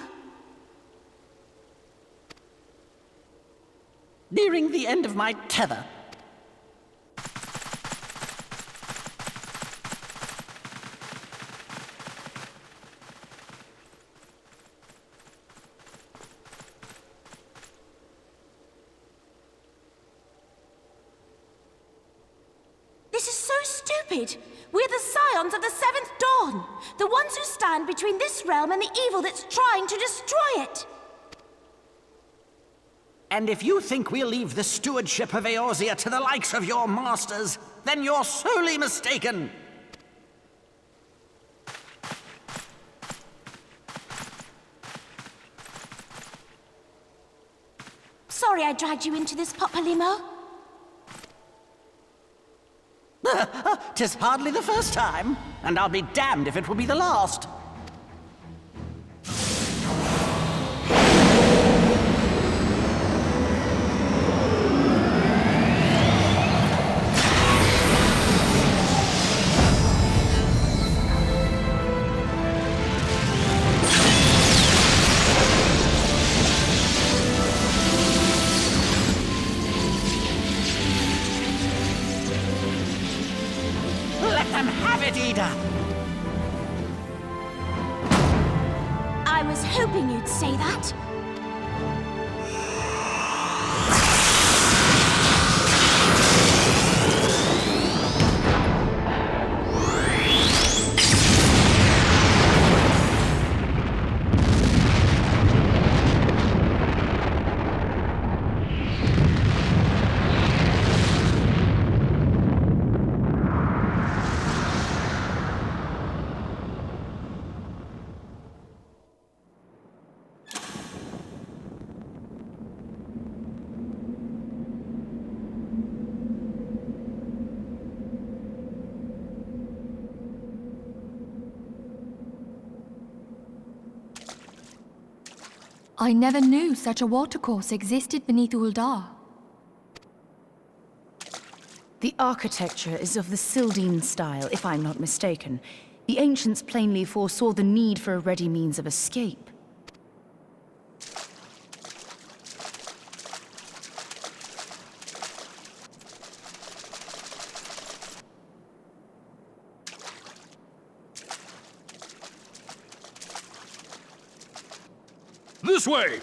Nearing the end of my tether. We're the scions of the Seventh Dawn, the ones who stand between this realm and the evil that's trying to destroy it. And if you think we'll leave the stewardship of Eorzea to the likes of your masters, then you're sorely mistaken. sorry I dragged you into this, Popolimo. 'Tis hardly the first time, and I'll be damned if it will be the last. Let them have it, Ida! I was hoping you'd say that. I never knew such a watercourse existed beneath Uldar. The architecture is of the Sildine style, if I'm not mistaken. The ancients plainly foresaw the need for a ready means of escape. This way!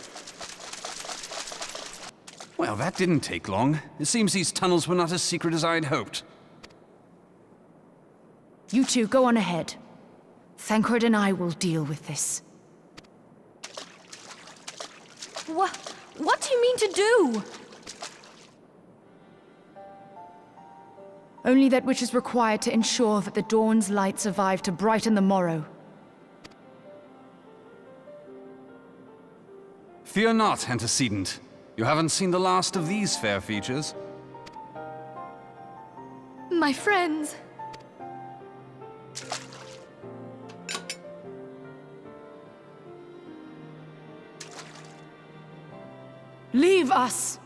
Well, that didn't take long. It seems these tunnels were not as secret as I had hoped. You two go on ahead. Thancred and I will deal with this. What do you mean to do? Only that which is required to ensure that the dawn's light survive to brighten the morrow. Fear not, antecedent. You haven't seen the last of these fair features. My friends. Leave us!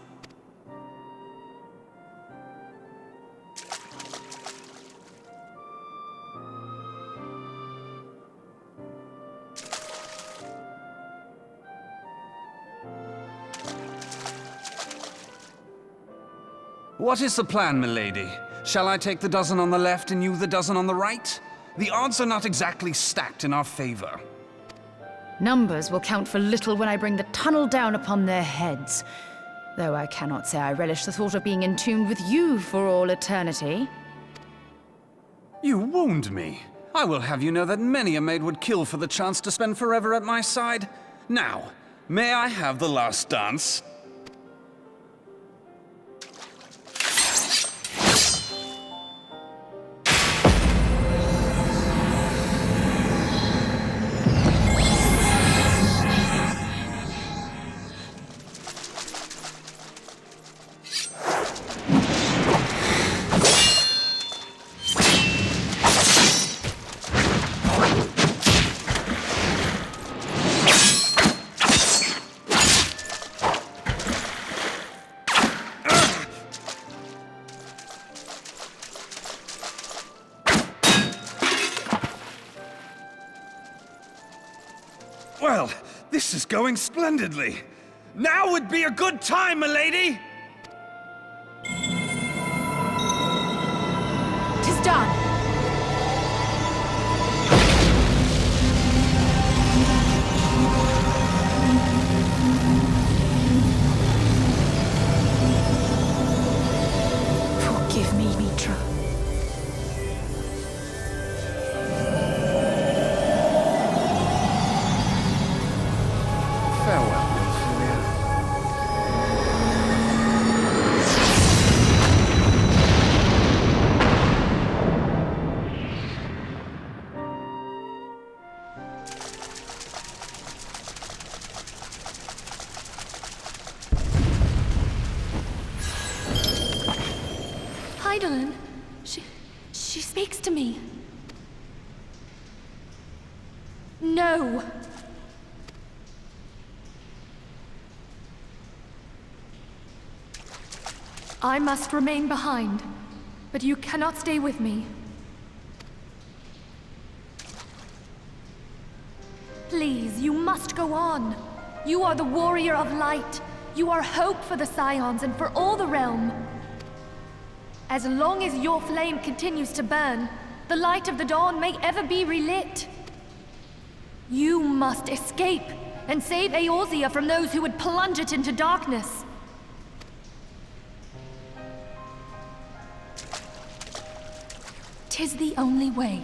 What is the plan, milady? Shall I take the dozen on the left and you the dozen on the right? The odds are not exactly stacked in our favor. Numbers will count for little when I bring the tunnel down upon their heads. Though I cannot say I relish the thought of being entombed with you for all eternity. You wound me. I will have you know that many a maid would kill for the chance to spend forever at my side. Now, may I have the last dance? Well, this is going splendidly. Now would be a good time, milady! 'Tis done! Forgive me, Mitra. Farewell, Ophelia. this to me. No. I must remain behind, but you cannot stay with me. Please, you must go on. You are the warrior of light. You are hope for the Scions and for all the realm. As long as your flame continues to burn, the light of the dawn may ever be relit. You must escape and save Eorzea from those who would plunge it into darkness. Tis the only way.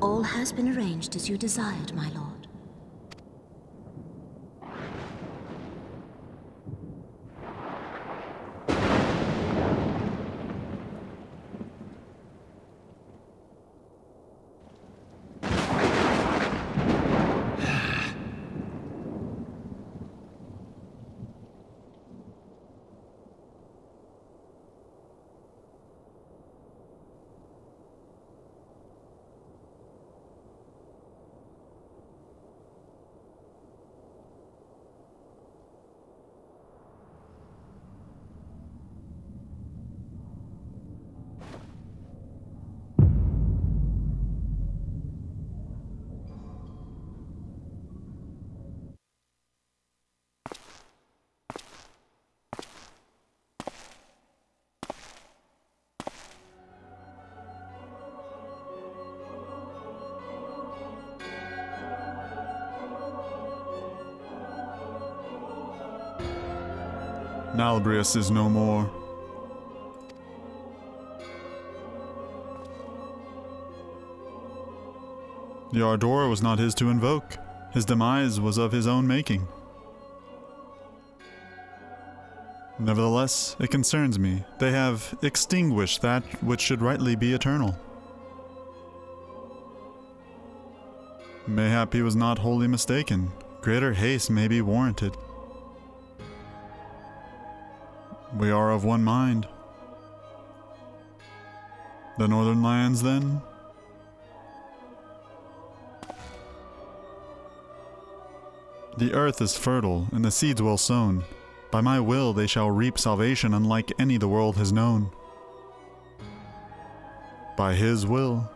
All has been arranged as you desired, my lord. Nalbrius is no more. The Ardor was not his to invoke. His demise was of his own making. Nevertheless, it concerns me. They have extinguished that which should rightly be eternal. Mayhap he was not wholly mistaken. Greater haste may be warranted. We are of one mind. The northern lands, then? The earth is fertile, and the seeds well sown. By my will they shall reap salvation unlike any the world has known. By his will.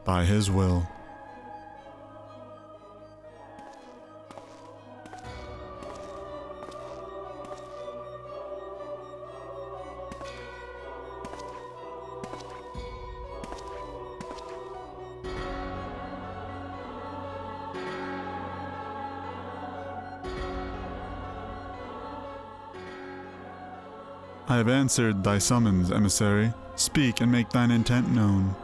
By his will. I have answered thy summons, emissary. Speak and make thine intent known.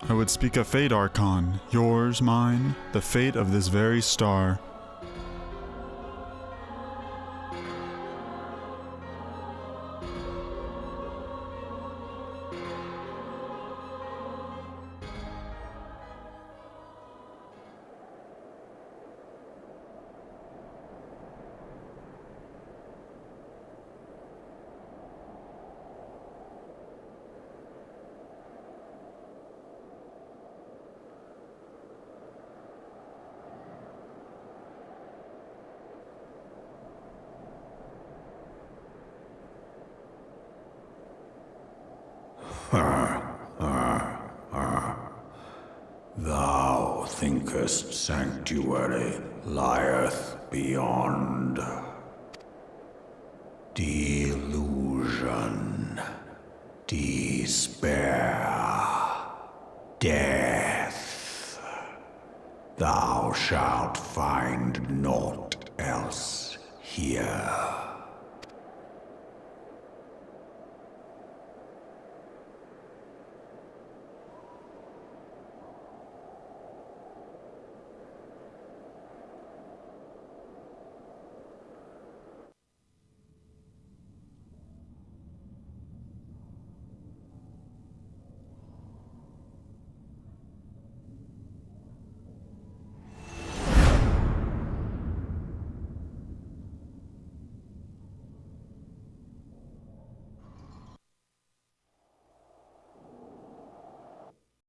I would speak of fate, Archon. Yours, mine, the fate of this very star. Thou thinkest sanctuary lieth beyond. Delusion, despair, death. Thou shalt find naught else here.